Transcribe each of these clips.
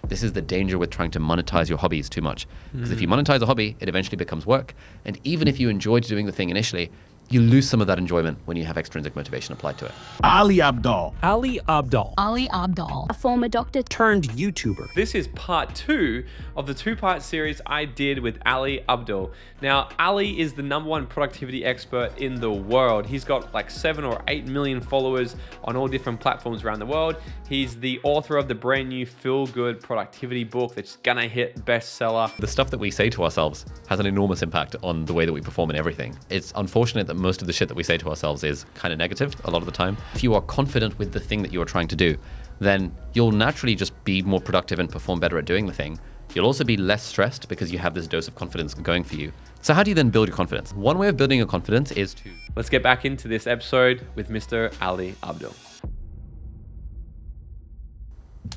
This is the danger with trying to monetize your hobbies too much. Because if you monetize a hobby, it eventually becomes work. And even if you enjoyed doing the thing initially, you lose some of that enjoyment when you have extrinsic motivation applied to it. Ali Abdaal. Ali Abdaal. Ali Abdaal, a former doctor Turned YouTuber. This is part 2 of the 2-part series I did with Ali Abdaal. Now, Ali is the #1 productivity expert in the world. He's got like 7 or 8 million followers on all different platforms around the world. He's the author of the brand new feel-good productivity book that's gonna hit bestseller. The stuff that we say to ourselves has an enormous impact on the way that we perform in everything. It's unfortunate that most of the shit that we say to ourselves is kind of negative a lot of the time. If you are confident with the thing that you are trying to do, then you'll naturally just be more productive and perform better at doing the thing. You'll also be less stressed because you have this dose of confidence going for you. So how do you then build your confidence? One way of building your confidence is to... Let's get back into this episode with Mr. Ali Abdaal.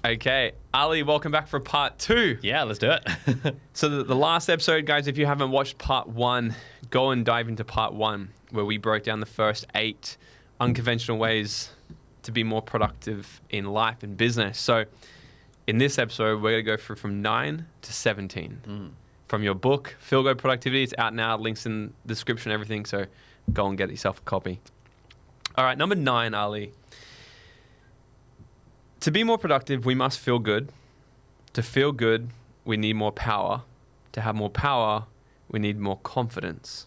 Okay, Ali, welcome back for part 2. Yeah, let's do it. So the last episode, guys, if you haven't watched part 1, go and dive into part 1, where we broke down the first 8 unconventional ways to be more productive in life and business. So in this episode, we're going to go through from 9 to 17. From your book, Feel Good Productivity. It's out now. Links in the description, everything. So go and get yourself a copy. All right, number 9, Ali. To be more productive, we must feel good. To feel good, we need more power. To have more power, we need more confidence.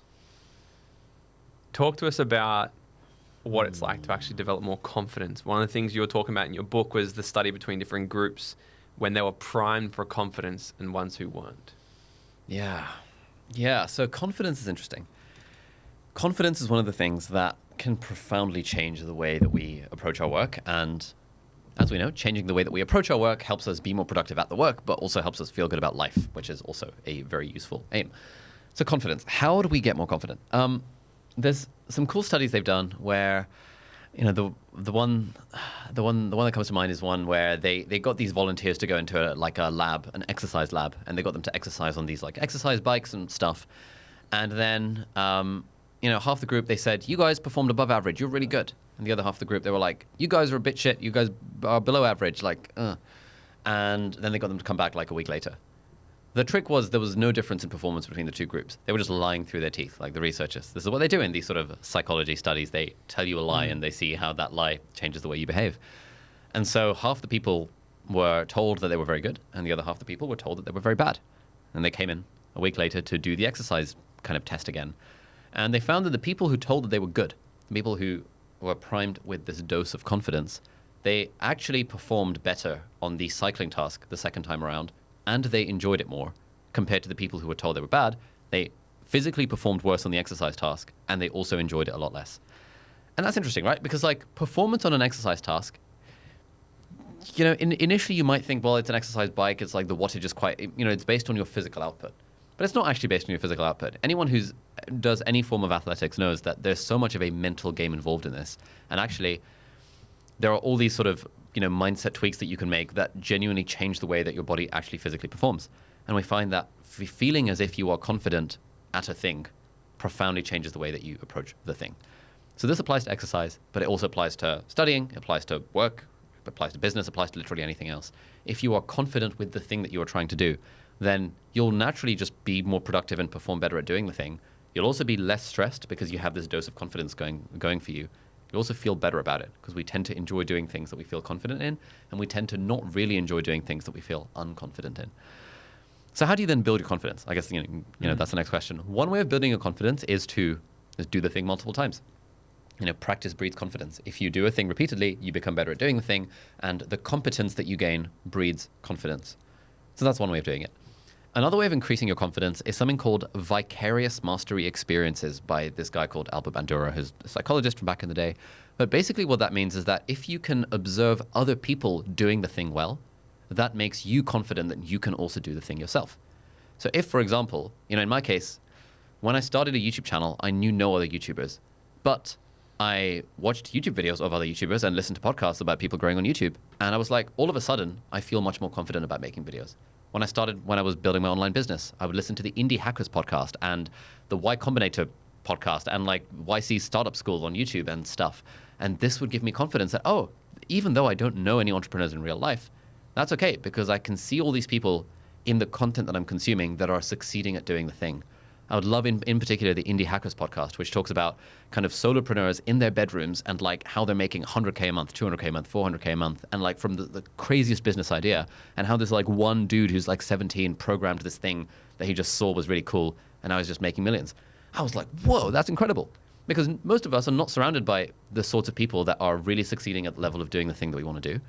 Talk to us about what it's like to actually develop more confidence. One of the things you were talking about in your book was the study between different groups when they were primed for confidence and ones who weren't. Yeah, so confidence is interesting. Confidence is one of the things that can profoundly change the way that we approach our work. And as we know, changing the way that we approach our work helps us be more productive at the work, but also helps us feel good about life, which is also a very useful aim. So confidence, how do we get more confident? There's some cool studies they've done where, you know, the one that comes to mind is one where they got these volunteers to go into a lab, an exercise lab, and they got them to exercise on these like exercise bikes and stuff. And then, half the group, they said, you guys performed above average, you're really good. And the other half of the group, they were like, you guys are a bit shit, you guys are below average, And then they got them to come back like a week later. The trick was there was no difference in performance between the two groups. They were just lying through their teeth, like the researchers. This is what they do in these sort of psychology studies. They tell you a lie and they see how that lie changes the way you behave. And so half the people were told that they were very good, and the other half the people were told that they were very bad. And they came in a week later to do the exercise kind of test again. And they found that the people who told that they were good, the people who were primed with this dose of confidence, they actually performed better on the cycling task the second time around, and they enjoyed it more compared to the people who were told they were bad. They physically performed worse on the exercise task, and they also enjoyed it a lot less. And that's interesting, right? Because performance on an exercise task, initially you might think, well, it's an exercise bike, it's like the wattage is quite, it's based on your physical output. But it's not actually based on your physical output. Anyone who does any form of athletics knows that there's so much of a mental game involved in this. And actually, there are all these sort of mindset tweaks that you can make that genuinely change the way that your body actually physically performs. And we find that feeling as if you are confident at a thing profoundly changes the way that you approach the thing. So this applies to exercise, but it also applies to studying, it applies to work, it applies to business, it applies to literally anything else. If you are confident with the thing that you are trying to do, then you'll naturally just be more productive and perform better at doing the thing. You'll also be less stressed because you have this dose of confidence going for you. You also feel better about it because we tend to enjoy doing things that we feel confident in, and we tend to not really enjoy doing things that we feel unconfident in. So how do you then build your confidence? I guess that's the next question. One way of building your confidence is to do the thing multiple times. Practice breeds confidence. If you do a thing repeatedly, you become better at doing the thing, and the competence that you gain breeds confidence. So that's one way of doing it. Another way of increasing your confidence is something called vicarious mastery experiences by this guy called Albert Bandura, who's a psychologist from back in the day. But basically what that means is that if you can observe other people doing the thing well, that makes you confident that you can also do the thing yourself. So if, for example, in my case, when I started a YouTube channel, I knew no other YouTubers, but I watched YouTube videos of other YouTubers and listened to podcasts about people growing on YouTube. And I was like, all of a sudden, I feel much more confident about making videos. When I was building my online business, I would listen to the Indie Hackers podcast and the Y Combinator podcast and YC Startup School on YouTube and stuff. And this would give me confidence that, even though I don't know any entrepreneurs in real life, That's okay, because I can see all these people in the content that I'm consuming that are succeeding at doing the thing. I would love, in particular, the Indie Hackers podcast, which talks about kind of solopreneurs in their bedrooms and like how they're making 100K a month, 200K a month, 400K a month, and like from the craziest business idea, and how there's like one dude who's like 17 programmed this thing that he just saw was really cool, and now he's just making millions. I was like, whoa, that's incredible. Because most of us are not surrounded by the sorts of people that are really succeeding at the level of doing the thing that we want to do.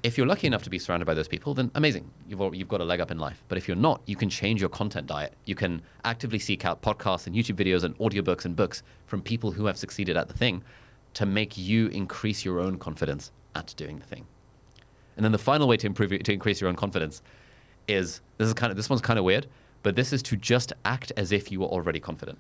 If you're lucky enough to be surrounded by those people, then amazing. You've got a leg up in life. But if you're not, you can change your content diet. You can actively seek out podcasts and YouTube videos and audiobooks and books from people who have succeeded at the thing to make you increase your own confidence at doing the thing. And then the final way to increase your own confidence is, this one's kind of weird, but this is to just act as if you were already confident.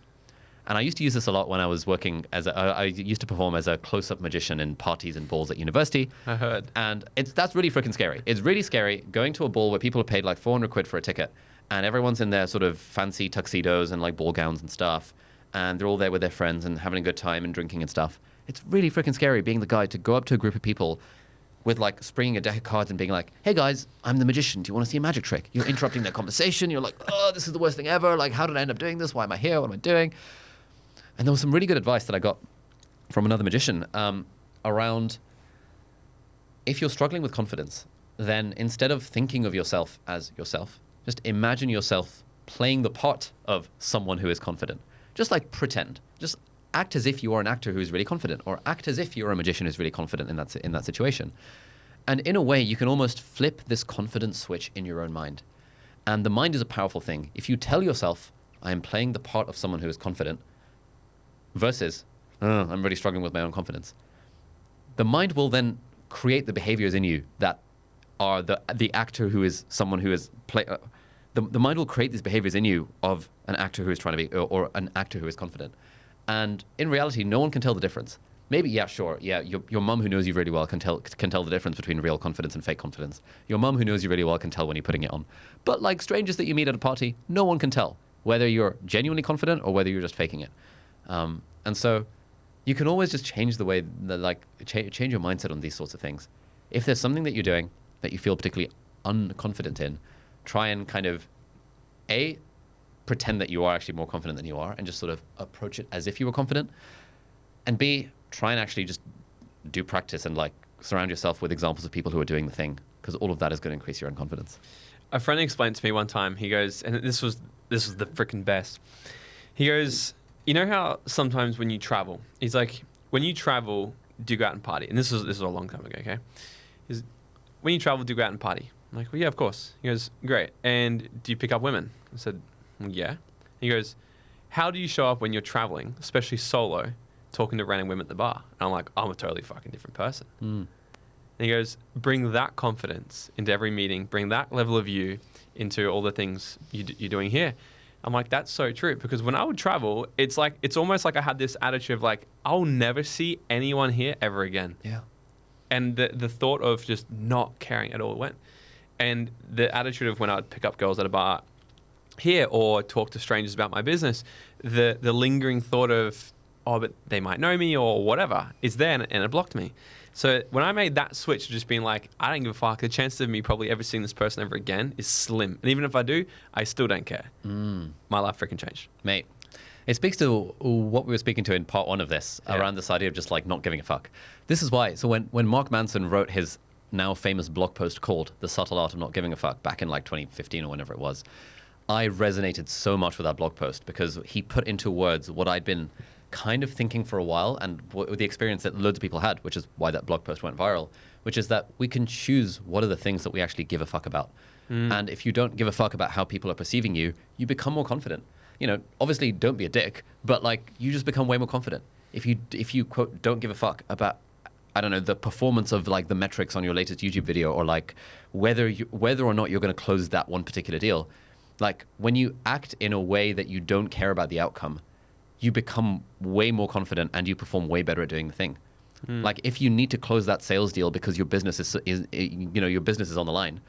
And I used to use this a lot when I was working I used to perform as a close-up magician in parties and balls at university. I heard. And that's really freaking scary. It's really scary going to a ball where people are paid like 400 quid for a ticket, and everyone's in their sort of fancy tuxedos and like ball gowns and stuff, and they're all there with their friends and having a good time and drinking and stuff. It's really freaking scary being the guy to go up to a group of people with like springing a deck of cards and being like, hey guys, I'm the magician. Do you want to see a magic trick? You're interrupting their conversation. You're like, oh, this is the worst thing ever. Like, how did I end up doing this? Why am I here? What am I doing? And there was some really good advice that I got from another magician around, if you're struggling with confidence, then instead of thinking of yourself as yourself, just imagine yourself playing the part of someone who is confident. Just like pretend. Just act as if you are an actor who is really confident, or act as if you're a magician who's really confident in that situation. And in a way, you can almost flip this confidence switch in your own mind. And the mind is a powerful thing. If you tell yourself, I am playing the part of someone who is confident, versus, I'm really struggling with my own confidence, the mind will then create the behaviors in you that are the actor who is someone who is the mind will create these behaviors in you of an actor who is trying to be, or an actor who is confident. And in reality, no one can tell the difference. Maybe, yeah, sure, yeah, your mum who knows you really well can tell the difference between real confidence and fake confidence. Your mum who knows you really well can tell when you're putting it on. But like strangers that you meet at a party, no one can tell whether you're genuinely confident or whether you're just faking it. And so you can always just change the way, change your mindset on these sorts of things. If there's something that you're doing that you feel particularly unconfident in, try and kind of, pretend that you are actually more confident than you are and just sort of approach it as if you were confident. And B, try and actually just do practice and like surround yourself with examples of people who are doing the thing, because all of that is going to increase your own confidence. A friend explained to me one time, he goes, and this was the freaking best. He goes, you know how sometimes when you travel, he's like, when you travel, do you go out and party? And this was a long time ago, okay? He's, when you travel, do you go out and party? I'm like, well, yeah, of course. He goes, great. And do you pick up women? I said, well, yeah. He goes, how do you show up when you're traveling, especially solo, talking to random women at the bar? And I'm like, I'm a totally fucking different person. And he goes, bring that confidence into every meeting, bring that level of you into all the things you're doing here. I'm like, that's so true. Because when I would travel, it's almost like I had this attitude of like, I'll never see anyone here ever again. Yeah. And the thought of just not caring at all went. And the attitude of when I would pick up girls at a bar here or talk to strangers about my business, the lingering thought of, oh, but they might know me or whatever is there, and it blocked me. So when I made that switch to just being like, I don't give a fuck, the chances of me probably ever seeing this person ever again is slim. And even if I do, I still don't care. My life freaking changed. Mate, it speaks to what we were speaking to in part one of this, around this idea of just like not giving a fuck. This is why. So when Mark Manson wrote his now famous blog post called The Subtle Art of Not Giving a Fuck back in like 2015 or whenever it was, I resonated so much with that blog post because he put into words what I'd been kind of thinking for a while, and the experience that loads of people had, which is why that blog post went viral, which is that we can choose what are the things that we actually give a fuck about. And if you don't give a fuck about how people are perceiving you, you become more confident. You know, obviously don't be a dick, but like you just become way more confident. If you quote, don't give a fuck about, I don't know, the performance of like the metrics on your latest YouTube video, or like whether or not you're going to close that one particular deal, like when you act in a way that you don't care about the outcome, you become way more confident and you perform way better at doing the thing. Like if you need to close that sales deal because your business is your business is on the line,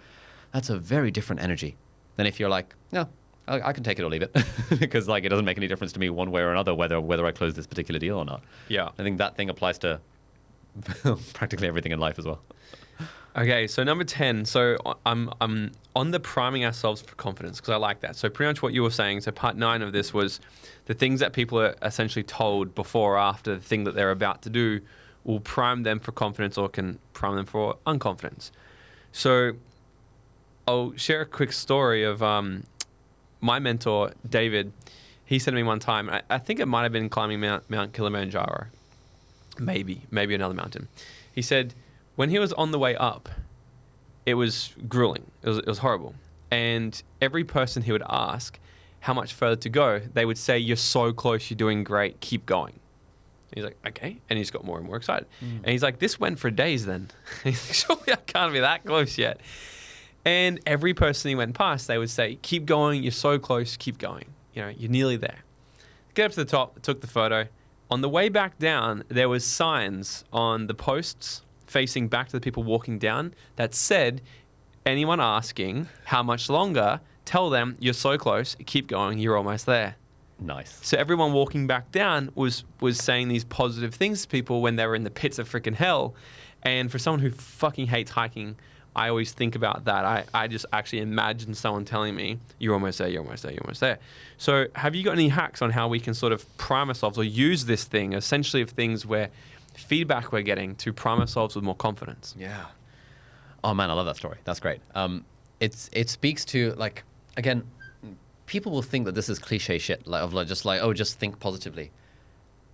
that's a very different energy than if you're like, no, I can take it or leave it because like it doesn't make any difference to me one way or another whether I close this particular deal or not. Yeah. I think that thing applies to practically everything in life as well. Okay, so number 10. So I'm on the priming ourselves for confidence because I like that. So pretty much what you were saying. So part 9 of this was the things that people are essentially told before or after the thing that they're about to do will prime them for confidence or can prime them for unconfidence. So I'll share a quick story of my mentor, David. He said to me one time, I think it might have been climbing Mount Kilimanjaro, maybe another mountain. He said, when he was on the way up, it was grueling. It was horrible. And every person he would ask how much further to go, they would say, "You're so close. You're doing great. Keep going." He's like, "Okay." And he just got more and more excited. And he's like, "This went for days then." He's like, "Surely I can't be that close yet." And every person he went past, they would say, "Keep going. You're so close. Keep going. You know, you're nearly there." Get up to the top, took the photo. On the way back down, there was signs on the posts facing back to the people walking down that said, anyone asking how much longer, tell them you're so close, keep going, you're almost there. Nice. So everyone walking back down was saying these positive things to people when they were in the pits of freaking hell. And for someone who fucking hates hiking, I always think about that. I just actually imagine someone telling me, you're almost there, you're almost there, you're almost there. So have you got any hacks on how we can sort of prime ourselves or use this thing, essentially of things where feedback we're getting to prime ourselves with more confidence? Yeah. Oh man, I love that story. That's great. It speaks to, like, again, people will think that this is cliche shit, just think positively.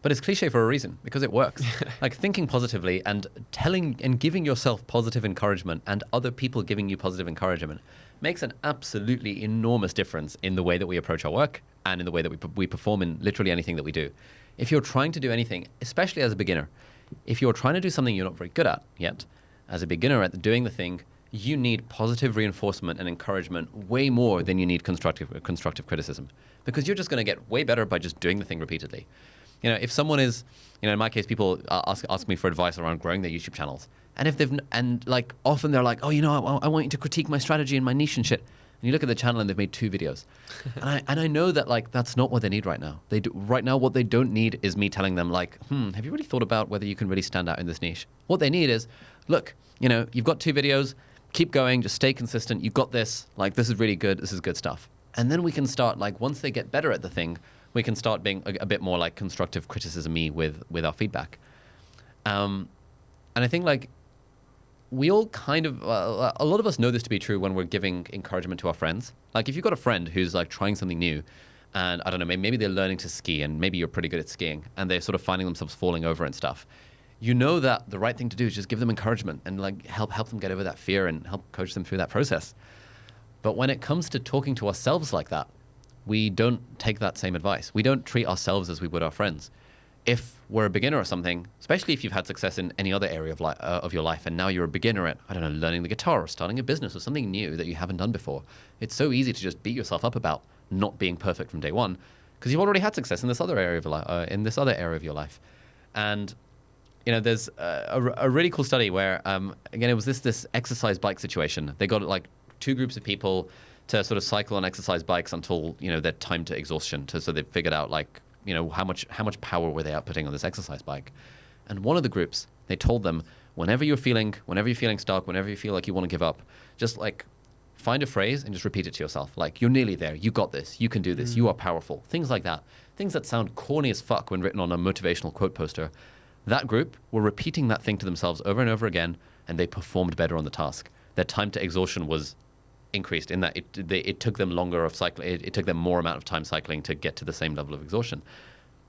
But it's cliche for a reason, because it works. Like, thinking positively and telling and giving yourself positive encouragement and other people giving you positive encouragement makes an absolutely enormous difference in the way that we approach our work and in the way that we perform in literally anything that we do. If you're trying to do anything, especially as a beginner, if you're trying to do something you're not very good at yet, as a beginner at doing the thing, you need positive reinforcement and encouragement way more than you need constructive criticism, because you're just going to get way better by just doing the thing repeatedly. You know, if someone is, you know, in my case, people ask me for advice around growing their YouTube channels, and if often they're like, "Oh, you know, I want you to critique my strategy and my niche and shit." And you look at the channel and they've made 2 videos, and I know that, like, that's not what they need right now. Right now what they don't need is me telling them, like, have you really thought about whether you can really stand out in this niche? What they need is, look, you know, you've got 2 videos, keep going, just stay consistent. You got this. Like, this is really good. This is good stuff. And then we can start, like, once they get better at the thing, we can start being a bit more like constructive criticism-y with our feedback. And I think, like, we all kind of, a lot of us know this to be true when we're giving encouragement to our friends. Like, if you've got a friend who's, like, trying something new, and I don't know, maybe they're learning to ski, and maybe you're pretty good at skiing, and they're sort of finding themselves falling over and stuff, you know that the right thing to do is just give them encouragement and, like, help them get over that fear and help coach them through that process. But when it comes to talking to ourselves like that, we don't take that same advice. We don't treat ourselves as we would our friends. If we're a beginner or something, especially if you've had success in any other area of your life, and now you're a beginner at, I don't know, learning the guitar or starting a business or something new that you haven't done before, it's so easy to just beat yourself up about not being perfect from day one, because you've already had success in this other area of your life, And you know, there's a really cool study where, again, it was this exercise bike situation. They got, like, 2 groups of people to sort of cycle on exercise bikes until, you know, their time to exhaustion. So they figured out, like, you know, how much power were they outputting on this exercise bike. And one of the groups, they told them, whenever you're feeling stuck, whenever you feel like you want to give up, just, like, find a phrase and just repeat it to yourself. Like, you're nearly there. You got this. You can do this. You are powerful. Things like that. Things that sound corny as fuck when written on a motivational quote poster. That group were repeating that thing to themselves over and over again, and they performed better on the task. Their time to exhaustion was increased in that it took them longer of cycling. It took them more amount of time cycling to get to the same level of exhaustion.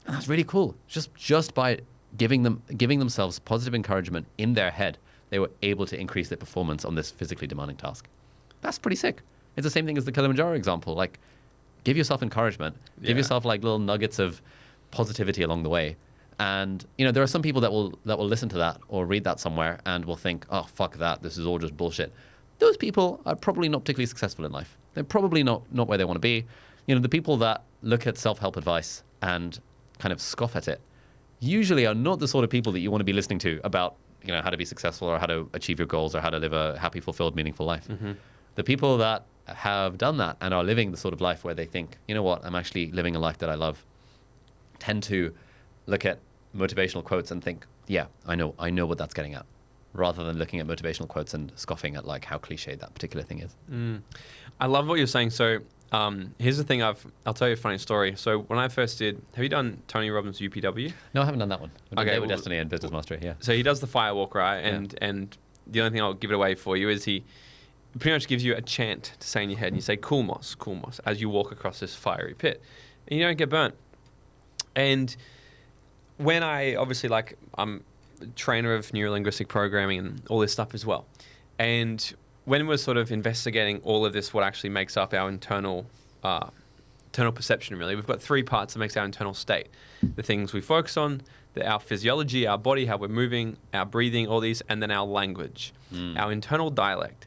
And that's really cool. Just by giving themselves positive encouragement in their head, they were able to increase their performance on this physically demanding task. That's pretty sick. It's the same thing as the Kilimanjaro example. Like, give yourself encouragement. Give yourself, like, little nuggets of positivity along the way. And, you know, there are some people that will listen to that or read that somewhere and will think, oh, fuck that, this is all just bullshit. Those people are probably not particularly successful in life. They're probably not where they want to be. You know, the people that look at self-help advice and kind of scoff at it usually are not the sort of people that you want to be listening to about, you know, how to be successful or how to achieve your goals or how to live a happy, fulfilled, meaningful life. Mm-hmm. The people that have done that and are living the sort of life where they think, you know what, I'm actually living a life that I love, tend to look at motivational quotes and think, yeah, I know what that's getting at. rather than looking at motivational quotes and scoffing at like how cliched that particular thing is. I love what you're saying. So here's the thing. I'll tell you a funny story. So when I first did, have you done Tony Robbins' UPW? No, I haven't done that one. I've done Okay, Day with well, Destiny and Business Mastery, yeah. So he does the Firewalk, right? And the only thing I'll give it away for you is he pretty much gives you a chant to say in your head. And you say, cool moss, as you walk across this fiery pit. And you don't get burnt. And when I'm a trainer of neurolinguistic programming and all this stuff as well. And when we're sort of investigating all of this, what actually makes up our internal perception, really, we've got three parts that makes our internal state. The things we focus on, our physiology, our body, how we're moving, our breathing, all these, and then our language, our internal dialogue.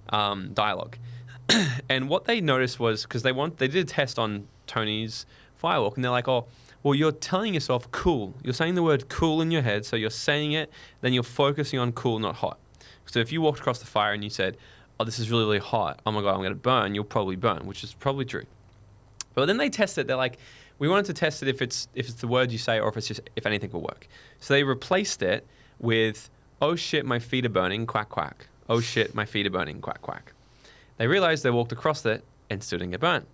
And what they noticed was, because they did a test on Tony's Firewalk, and they're like, oh, well, you're telling yourself cool. You're saying the word cool in your head, so you're saying it, then you're focusing on cool, not hot. So if you walked across the fire and you said, oh, this is really, really hot, oh my God, I'm going to burn, you'll probably burn, which is probably true. But then they test it. They're like, we wanted to test it if it's the word you say or if anything will work. So they replaced it with, oh shit, my feet are burning, quack, quack. Oh shit, my feet are burning, quack, quack. They realized they walked across it and still didn't get burnt.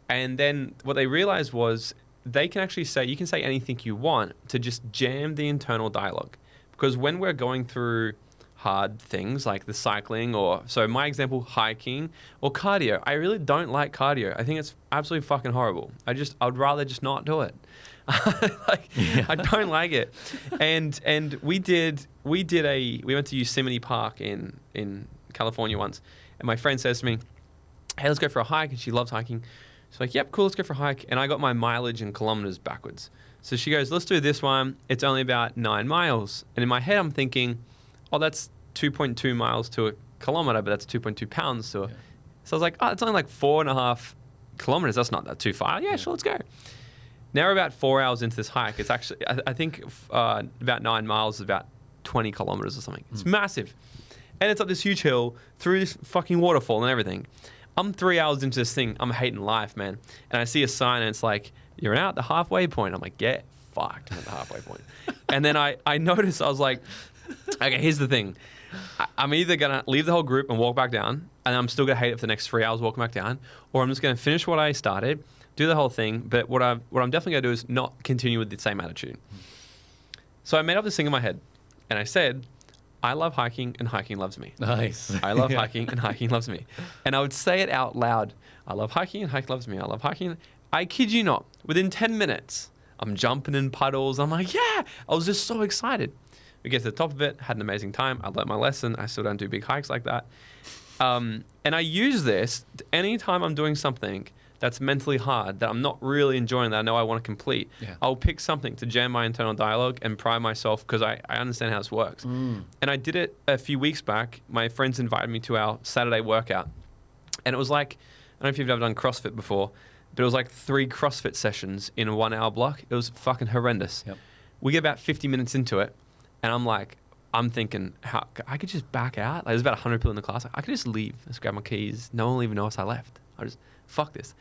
And then what they realized was they can actually say, you can say anything you want to just jam the internal dialogue. Because when we're going through hard things like the cycling so my example, hiking or cardio, I really don't like cardio. I think it's absolutely fucking horrible. I'd rather just not do it. I don't like it. And we went to Yosemite Park in California once, and my friend says to me, hey, let's go for a hike, and she loves hiking. She's like, yep, cool, let's go for a hike. And I got my mileage in kilometers backwards. So she goes, let's do this one. It's only about 9 miles. And in my head, I'm thinking, oh, that's 2.2 miles to a kilometer, but that's 2.2 pounds to a... Yeah. So I was like, oh, it's only like 4.5 kilometers. That's not that too far. Yeah, sure, let's go. Now we're about 4 hours into this hike. It's actually, I think about 9 miles is about 20 kilometers or something. It's massive. And it's up this huge hill through this fucking waterfall and everything. I'm 3 hours into this thing. I'm hating life, man. And I see a sign and it's like, you're out at the halfway point. I'm like, get fucked. I'm at the halfway point. And then I noticed, I was like, okay, here's the thing. I'm either going to leave the whole group and walk back down, and I'm still going to hate it for the next 3 hours walking back down, or I'm just going to finish what I started, do the whole thing, but what I'm definitely going to do is not continue with the same attitude. So I made up this thing in my head, and I said, I love hiking, and hiking loves me. Nice. I love hiking, and hiking loves me. And I would say it out loud. I love hiking, and hiking loves me. I love hiking. I kid you not, within 10 minutes, I'm jumping in puddles. I'm like, yeah. I was just so excited. We get to the top of it, had an amazing time. I learned my lesson. I still don't do big hikes like that. And I use this anytime I'm doing something that's mentally hard, that I'm not really enjoying, that I know I want to complete. Yeah. I'll pick something to jam my internal dialogue and prime myself because I understand how this works. And I did it a few weeks back. My friends invited me to our Saturday workout. And it was like, I don't know if you've ever done CrossFit before, but it was like 3 CrossFit sessions in a 1 hour block. It was fucking horrendous. Yep. We get about 50 minutes into it. And I'm thinking, how I could just back out. Like, there's about 100 people in the class. I could just leave, just grab my keys. No one will even notice I left. I just, fuck this.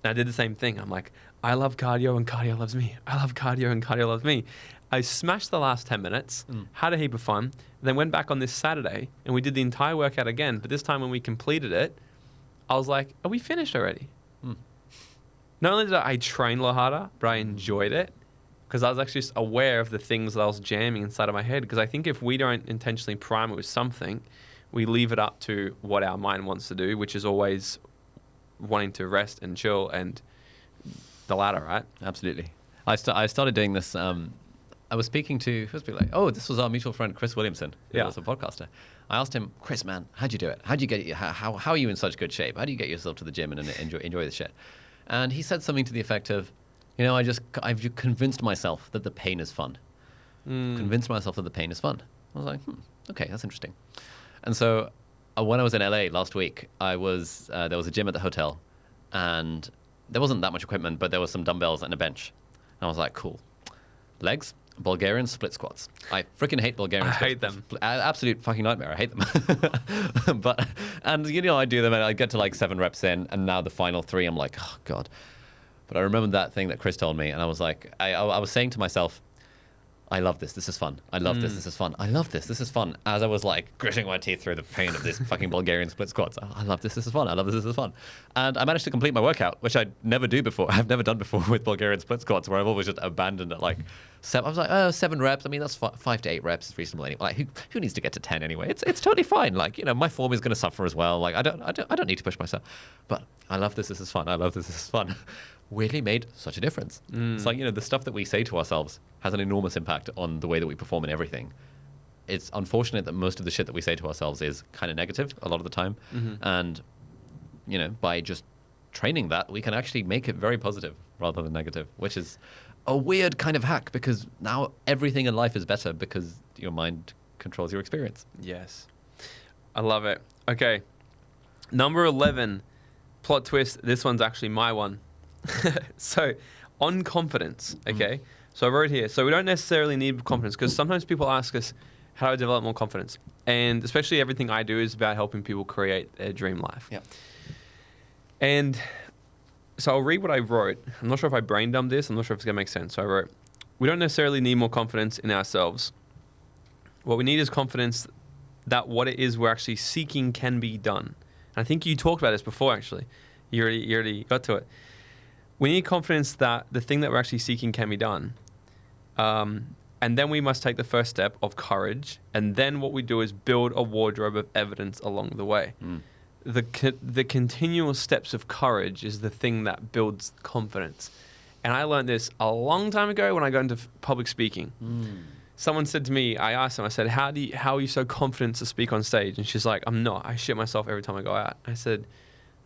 And I did the same thing. I'm like, I love cardio and cardio loves me. I love cardio and cardio loves me. I smashed the last 10 minutes, had a heap of fun, then went back on this Saturday and we did the entire workout again. But this time when we completed it, I was like, are we finished already? Not only did I train a lot harder, but I enjoyed it. Because I was actually just aware of the things that I was jamming inside of my head. Because I think if we don't intentionally prime it with something, we leave it up to what our mind wants to do, which is always wanting to rest and chill and the latter, right? Absolutely. I started doing this. I was speaking to, this was our mutual friend, Chris Williamson, who was a podcaster. I asked him, Chris, man, how'd you do it? How'd you get it? How are you in such good shape? How do you get yourself to the gym and enjoy the shit? And he said something to the effect of, I've convinced myself that the pain is fun. Convinced myself that the pain is fun. I was like, okay, that's interesting. And so when I was in LA last week, there was a gym at the hotel, and there wasn't that much equipment, but there was some dumbbells and a bench. And I was like, cool. Legs, Bulgarian split squats. I freaking hate Bulgarian split hate them. Absolute fucking nightmare. I hate them. I do them, and I get to like 7 reps in, and now the final 3, I'm like, oh, God. But I remembered that thing that Chris told me, and I was like, I was saying to myself, I love this. This is fun. I love this. This is fun. I love this. This is fun. As I was like gritting my teeth through the pain of this fucking Bulgarian split squats. I love this. This is fun. I love this. This is fun. And I managed to complete my workout, which I'd never do before. I've never done before with Bulgarian split squats, where I've always just abandoned at like 7. I was like, oh, 7 reps. I mean, that's 5 to 8 reps is reasonable anyway. Like, who needs to get to 10 anyway? It's totally fine. Like, you know, my form is going to suffer as well. Like, I don't need to push myself. But I love this. This is fun. I love this. This is fun. Weirdly made such a difference. It's like, you know, the stuff that we say to ourselves has an enormous impact on the way that we perform in everything. It's unfortunate that most of the shit that we say to ourselves is kind of negative a lot of the time. And, you know, by just training that, we can actually make it very positive rather than negative, which is a weird kind of hack, because now everything in life is better because your mind controls your experience. Yes. I love it. Okay. Number 11, plot twist. This one's actually my one. So, on confidence, okay? So I wrote here, so we don't necessarily need confidence, because sometimes people ask us, how do I develop more confidence? And especially everything I do is about helping people create their dream life. Yeah. And so I'll read what I wrote. I'm not sure if I brain dumped this. I'm not sure if it's going to make sense. So I wrote, we don't necessarily need more confidence in ourselves. What we need is confidence that what it is we're actually seeking can be done. And I think you talked about this before, actually. You already got to it. We need confidence that the thing that we're actually seeking can be done. And then we must take the first step of courage. And then what we do is build a wardrobe of evidence along the way. The continual steps of courage is the thing that builds confidence. And I learned this a long time ago when I got into public speaking. Someone said to me, I asked them, I said, how are you so confident to speak on stage? And she's like, I'm not. I shit myself every time I go out. I said,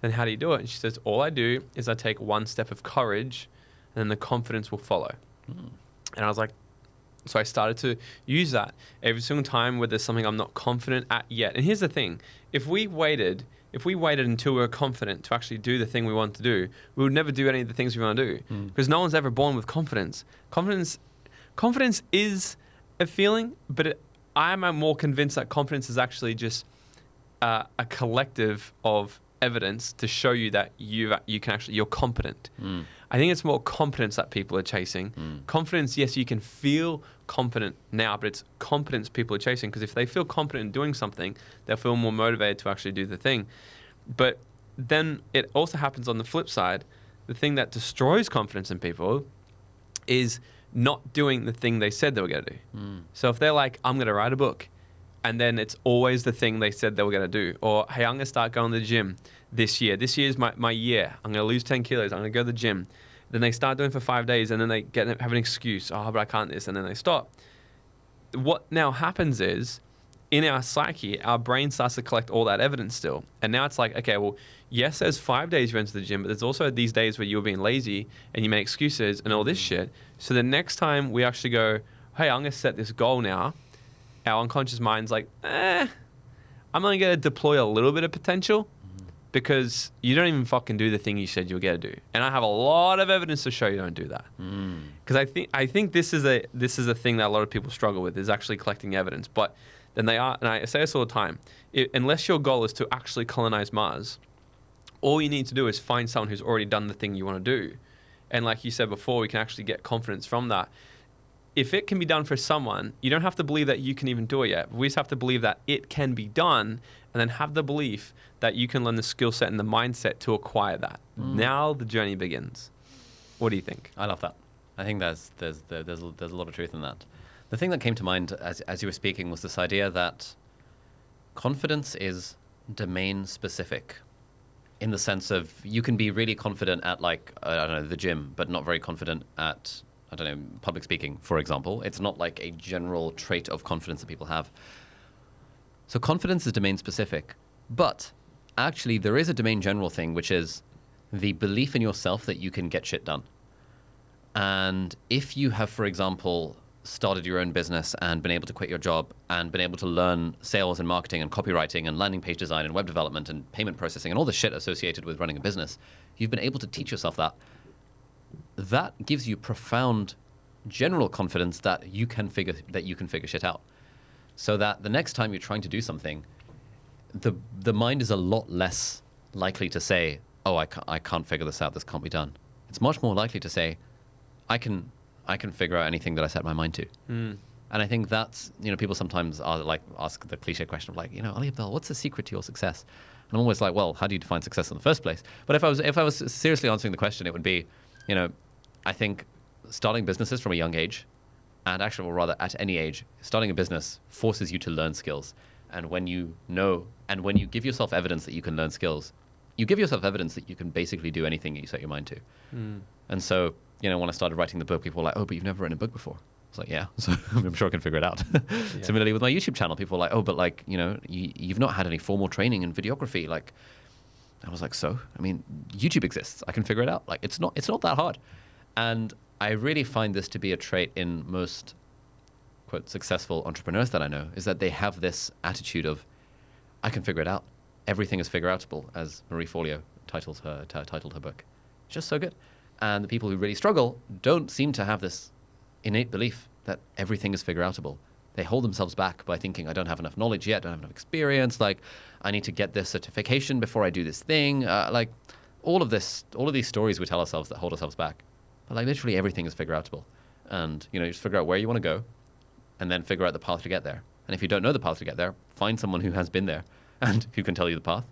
then how do you do it? And she says, all I do is I take one step of courage, and then the confidence will follow. And I was like, so I started to use that every single time where there's something I'm not confident at yet. And here's the thing. If we waited until we were confident to actually do the thing we want to do, we would never do any of the things we want to do. Because no one's ever born with confidence. Confidence is a feeling, but I'm more convinced that confidence is actually just a collective of evidence to show you that you're competent. I think it's more competence that people are chasing. Confidence, yes, you can feel confident now, but it's competence people are chasing, because if they feel confident in doing something, they'll feel more motivated to actually do the thing. But then it also happens on the flip side. The thing that destroys confidence in people is not doing the thing they said they were going to do. So if they're like, I'm going to write a book, and then it's always the thing they said they were going to do. Or, hey, I'm going to start going to the gym this year. This year is my year. I'm going to lose 10 kilos. I'm going to go to the gym. Then they start doing it for 5 days, and then they have an excuse. Oh, but I can't this. And then they stop. What now happens is, in our psyche, our brain starts to collect all that evidence still. And now it's like, okay, well, yes, there's 5 days you went to the gym, but there's also these days where you were being lazy and you made excuses and all this shit. So the next time we actually go, hey, I'm going to set this goal now, our unconscious mind's like, I'm only going to deploy a little bit of potential, because you don't even fucking do the thing you said you were going to do. And I have a lot of evidence to show you don't do that. Because I think this is a thing that a lot of people struggle with, is actually collecting evidence. But then and I say this all the time, unless your goal is to actually colonize Mars, all you need to do is find someone who's already done the thing you want to do. And like you said before, we can actually get confidence from that. If it can be done for someone, you don't have to believe that you can even do it yet. We just have to believe that it can be done, and then have the belief that you can learn the skill set and the mindset to acquire that. Now the journey begins. What do you think? I love that. I think there's a lot of truth in that. The thing that came to mind as you were speaking was this idea that confidence is domain specific, in the sense of you can be really confident at, like, I don't know, the gym, but not very confident at, I don't know, public speaking, for example. It's not like a general trait of confidence that people have. So confidence is domain specific, but actually there is a domain general thing, which is the belief in yourself that you can get shit done. And if you have, for example, started your own business and been able to quit your job and been able to learn sales and marketing and copywriting and landing page design and web development and payment processing and all the shit associated with running a business, you've been able to teach yourself that. That gives you profound general confidence that you can figure shit out. So that the next time you're trying to do something, the mind is a lot less likely to say, oh, I can't figure this out, this can't be done. It's much more likely to say, I can I can figure out anything that I set my mind to. And I think that's, people sometimes are like ask the cliche question of like, Ali Abdaal, what's the secret to your success? And I'm always like, well, how do you define success in the first place? But if I was seriously answering the question, it would be, I think starting businesses from a young age, and actually, or rather at any age, starting a business forces you to learn skills. And when you give yourself evidence that you can learn skills, you give yourself evidence that you can basically do anything you set your mind to. And so, when I started writing the book, people were like, oh, but you've never written a book before. I was like, yeah, so I'm sure I can figure it out. Similarly with my YouTube channel, people were like, oh, but like, you've not had any formal training in videography. Like, I was like, so? I mean, YouTube exists. I can figure it out. Like, it's not that hard. And I really find this to be a trait in most, quote, successful entrepreneurs that I know, is that they have this attitude of, I can figure it out. Everything is figure outable, as Marie Forleo titled her book. It's just so good. And the people who really struggle don't seem to have this innate belief that everything is figure outable. They hold themselves back by thinking, I don't have enough knowledge yet, don't have enough experience, like I need to get this certification before I do this thing. Like all of these stories we tell ourselves that hold ourselves back. But like literally everything is figure outable. And you just figure out where you want to go and then figure out the path to get there. And if you don't know the path to get there, find someone who has been there and who can tell you the path.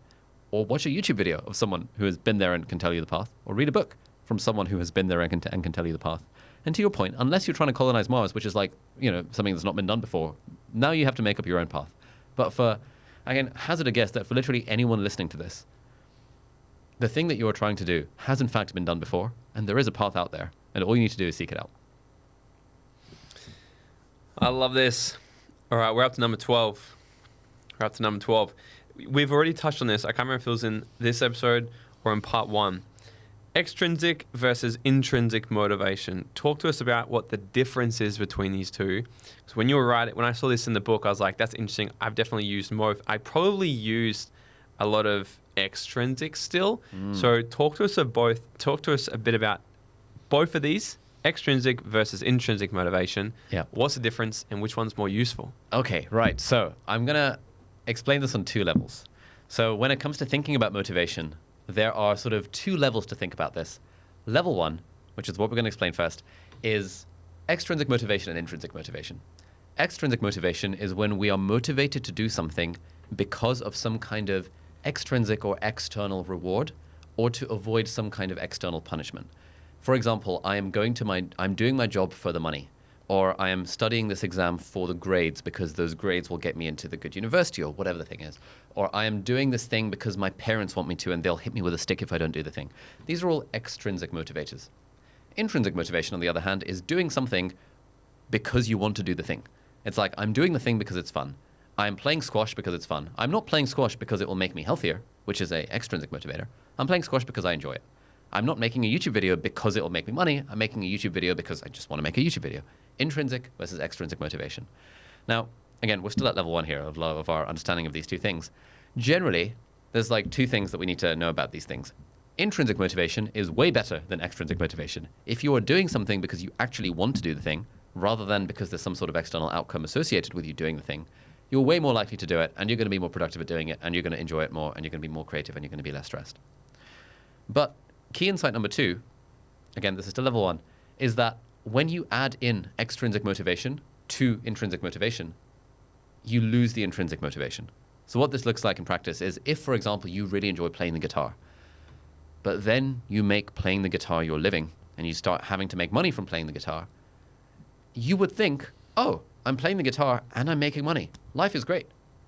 Or watch a YouTube video of someone who has been there and can tell you the path. Or read a book from someone who has been there and can tell you the path. And to your point, unless you're trying to colonize Mars, which is like, something that's not been done before, now you have to make up your own path. But again, hazard a guess that for literally anyone listening to this, the thing that you are trying to do has in fact been done before, and there is a path out there, and all you need to do is seek it out. I love this. All right, we're up to number 12. We've already touched on this. I can't remember if it was in this episode or in part 1. Extrinsic versus intrinsic motivation. Talk to us about what the difference is between these two. Because when you were writing, when I saw this in the book, I was like, that's interesting. I've definitely used more. I probably used a lot of extrinsic still. So talk to us a bit about both of these, extrinsic versus intrinsic motivation. Yeah. What's the difference and which one's more useful? Okay, right. So I'm going to explain this on 2 levels. So when it comes to thinking about motivation, there are sort of 2 levels to think about this. Level 1, which is what we're going to explain first, is extrinsic motivation and intrinsic motivation. Extrinsic motivation is when we are motivated to do something because of some kind of extrinsic or external reward, or to avoid some kind of external punishment. For example, I'm doing my job for the money, or I am studying this exam for the grades because those grades will get me into the good university or whatever the thing is. Or I am doing this thing because my parents want me to and they'll hit me with a stick if I don't do the thing. These are all extrinsic motivators. Intrinsic motivation, on the other hand, is doing something because you want to do the thing. It's like, I'm doing the thing because it's fun. I'm playing squash because it's fun. I'm not playing squash because it will make me healthier, which is an extrinsic motivator. I'm playing squash because I enjoy it. I'm not making a YouTube video because it will make me money. I'm making a YouTube video because I just want to make a YouTube video. Intrinsic versus extrinsic motivation. Now, again, we're still at level 1 here of our understanding of these 2 things. Generally, there's like 2 things that we need to know about these things. Intrinsic motivation is way better than extrinsic motivation. If you are doing something because you actually want to do the thing, rather than because there's some sort of external outcome associated with you doing the thing, you're way more likely to do it, and you're going to be more productive at doing it, and you're going to enjoy it more, and you're going to be more creative, and you're going to be less stressed. But key insight number 2, again, this is still level 1, is that when you add in extrinsic motivation to intrinsic motivation, you lose the intrinsic motivation. So what this looks like in practice is if, for example, you really enjoy playing the guitar, but then you make playing the guitar your living, and you start having to make money from playing the guitar, you would think, oh, I'm playing the guitar and I'm making money. Life is great.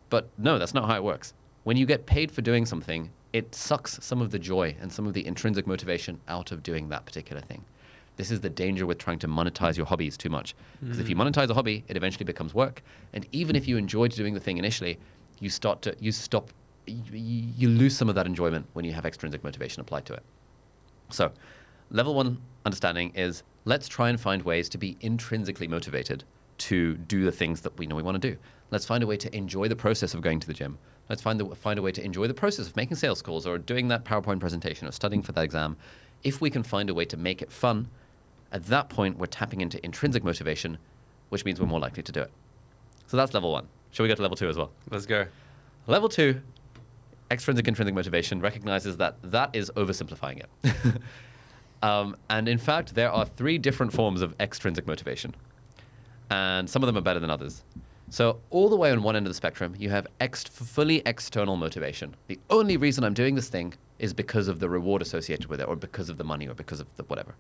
But no, that's not how it works. When you get paid for doing something, it sucks some of the joy and some of the intrinsic motivation out of doing that particular thing. This is the danger with trying to monetize your hobbies too much. Because if you monetize a hobby, it eventually becomes work. And even if you enjoyed doing the thing initially, you lose some of that enjoyment when you have extrinsic motivation applied to it. So level 1 understanding is let's try and find ways to be intrinsically motivated to do the things that we know we want to do. Let's find a way to enjoy the process of going to the gym. Let's find a way to enjoy the process of making sales calls or doing that PowerPoint presentation or studying for that exam. If we can find a way to make it fun, at that point, we're tapping into intrinsic motivation, which means we're more likely to do it. So that's level 1. Shall we go to level 2 as well? Let's go. Level 2, extrinsic, intrinsic motivation, recognizes that is oversimplifying it. And in fact, there are 3 different forms of extrinsic motivation. And some of them are better than others. So all the way on one end of the spectrum, you have fully external motivation. The only reason I'm doing this thing is because of the reward associated with it, or because of the money, or because of the whatever.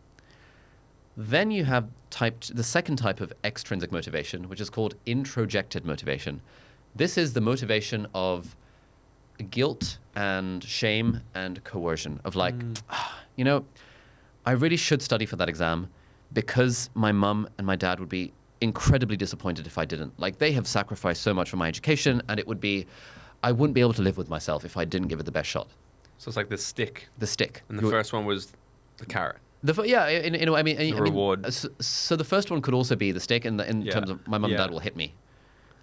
Then you have the second type of extrinsic motivation, which is called introjected motivation. This is the motivation of guilt and shame and coercion, of like, you know, I really should study for that exam because my mum and my dad would be incredibly disappointed if I didn't. Like, they have sacrificed so much for my education, and I wouldn't be able to live with myself if I didn't give it the best shot. So it's like the stick. The stick. And the first one was the carrot. Reward. So the first one could also be the stick in terms of my mum and dad will hit me.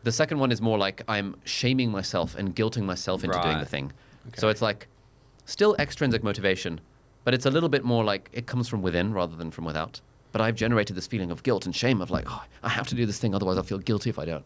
The second one is more like I'm shaming myself and guilting myself into doing the thing. Okay. So it's like still extrinsic motivation, but it's a little bit more like it comes from within rather than from without. But I've generated this feeling of guilt and shame of like, oh, I have to do this thing, otherwise I'll feel guilty if I don't.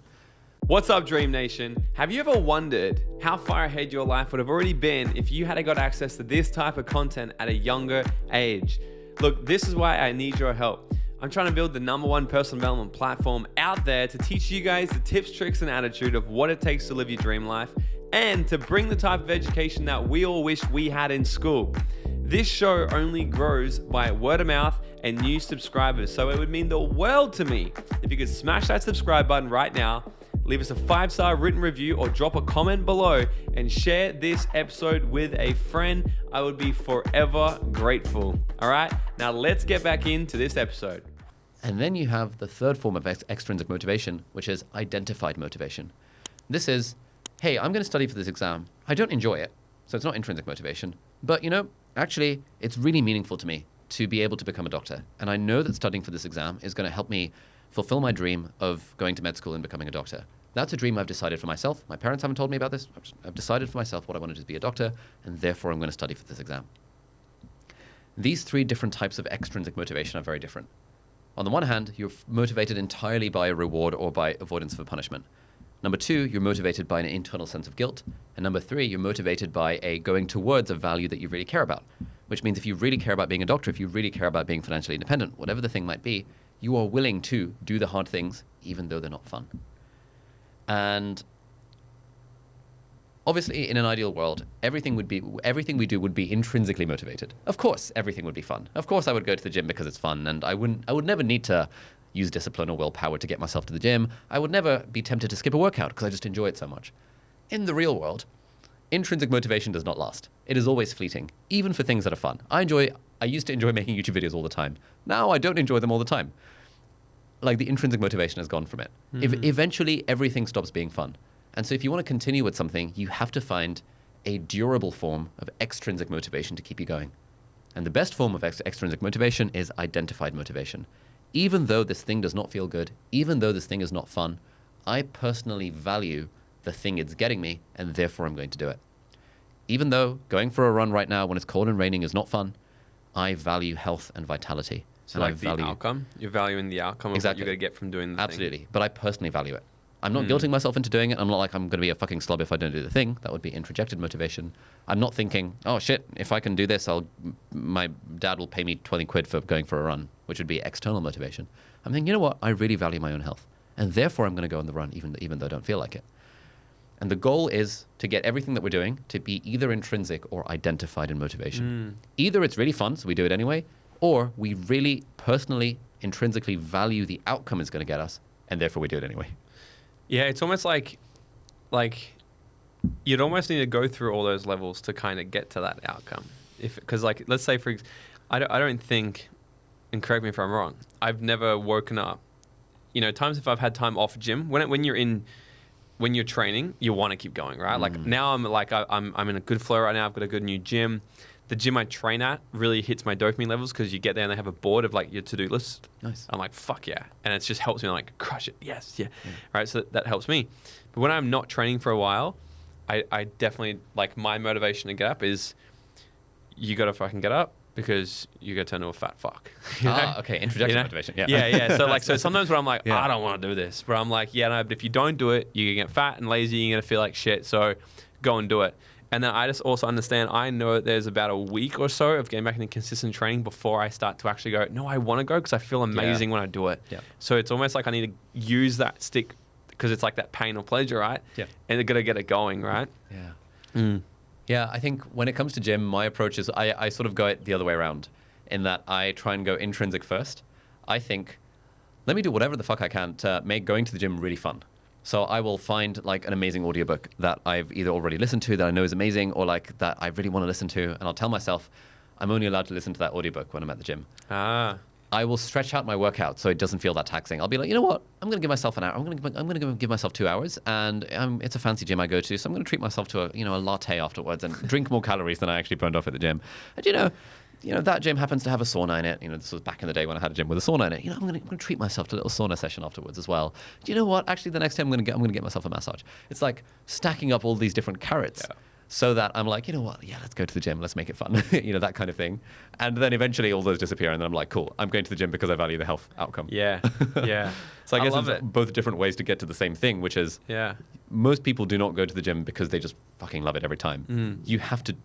What's up, Dream Nation? Have you ever wondered how far ahead your life would have already been if you had got access to this type of content at a younger age? Look, this is why I need your help. I'm trying to build the #1 personal development platform out there to teach you guys the tips, tricks, and attitude of what it takes to live your dream life, and to bring the type of education that we all wish we had in school. This show only grows by word of mouth and new subscribers, so it would mean the world to me if you could smash that subscribe button right now, leave us a 5-star written review, or drop a comment below and share this episode with a friend. I would be forever grateful. All right, now let's get back into this episode. And then you have the third form of extrinsic motivation, which is identified motivation. This is, hey, I'm going to study for this exam. I don't enjoy it, so it's not intrinsic motivation. But, you know, actually, it's really meaningful to me to be able to become a doctor. And I know that studying for this exam is going to help me fulfill my dream of going to med school and becoming a doctor. That's a dream I've decided for myself. My parents haven't told me about this. I've decided for myself what I want to do is be a doctor, and therefore I'm going to study for this exam. These 3 different types of extrinsic motivation are very different. On the one hand, you're motivated entirely by a reward or by avoidance of a punishment. Number 2, you're motivated by an internal sense of guilt. And number 3, you're motivated by a going towards a value that you really care about, which means if you really care about being a doctor, if you really care about being financially independent, whatever the thing might be, you are willing to do the hard things, even though they're not fun. And obviously, in an ideal world, everything we do would be intrinsically motivated. Of course, everything would be fun. Of course, I would go to the gym because it's fun, and I would never need to use discipline or willpower to get myself to the gym. I would never be tempted to skip a workout because I just enjoy it so much. In the real world, intrinsic motivation does not last. It is always fleeting, even for things that are fun. I used to enjoy making YouTube videos all the time. Now I don't enjoy them all the time. Like, the intrinsic motivation has gone from it. Eventually, everything stops being fun. And so if you want to continue with something, you have to find a durable form of extrinsic motivation to keep you going. And the best form of extrinsic motivation is identified motivation. Even though this thing does not feel good, even though this thing is not fun, I personally value the thing it's getting me, and therefore I'm going to do it. Even though going for a run right now when it's cold and raining is not fun, I value health and vitality. So like the outcome? You're valuing the outcome of what you're going to get from doing the thing. Absolutely. But I personally value it. I'm not guilting myself into doing it. I'm not like I'm going to be a fucking slob if I don't do the thing. That would be introjected motivation. I'm not thinking, oh shit, if I can do this, my dad will pay me 20 quid for going for a run, which would be external motivation. I'm thinking, you know what? I really value my own health. And therefore I'm going to go on the run, even though I don't feel like it. And the goal is to get everything that we're doing to be either intrinsic or identified in motivation. Either it's really fun, so we do it anyway, or we really personally, intrinsically value the outcome it's going to get us, and therefore we do it anyway. Yeah, it's almost like you'd almost need to go through all those levels to kind of get to that outcome. Because like, let's say I don't think, and correct me if I'm wrong, I've never woken up. You know, times if I've had time off gym, when you're training, you want to keep going, right? Like now I'm in a good flow right now. I've got a good new gym. The gym I train at really hits my dopamine levels because you get there and they have a board of like your to-do list. Nice. I'm like, fuck yeah. And it just helps me like crush it. Yes. Yeah. Right. So that helps me. But when I'm not training for a while, I definitely like my motivation to get up is you got to fucking get up because you got to turn into a fat fuck. Okay. Introjection motivation. Yeah. Yeah. So sometimes when I'm like, I don't want to do this, but I'm like, yeah, no, but if you don't do it, you're going to get fat and lazy. You're going to feel like shit. So go and do it. And then I just also understand, I know that there's about a week or so of getting back into consistent training before I start to actually go, no, I want to go because I feel amazing when I do it. Yeah. So it's almost like I need to use that stick because it's like that pain or pleasure, right? Yeah. And they're going to get it going, right? Yeah. Yeah, I think when it comes to gym, my approach is I sort of go it the other way around in that I try and go intrinsic first. I think, let me do whatever the fuck I can to make going to the gym really fun. So I will find like an amazing audiobook that I've either already listened to that I know is amazing or like that I really want to listen to. And I'll tell myself I'm only allowed to listen to that audiobook when I'm at the gym. I will stretch out my workout so it doesn't feel that taxing. I'll be like, you know what? I'm going to give myself an hour. I'm going to give myself 2 hours, and it's a fancy gym I go to, so I'm going to treat myself to a latte afterwards and drink more calories than I actually burned off at the gym. And that gym happens to have a sauna in it. This was back in the day when I had a gym with a sauna in it. I'm going to treat myself to a little sauna session afterwards as well. Do you know what? Actually, the next time I'm going to get myself a massage. It's like stacking up all these different carrots. Yeah. So that I'm like, you know what? Yeah, let's go to the gym. Let's make it fun. That kind of thing. And then eventually all those disappear. And then I'm like, cool, I'm going to the gym because I value the health outcome. Yeah. Yeah. So I guess it's both different ways to get to the same thing, which is most people do not go to the gym because they just fucking love it every time. You have to,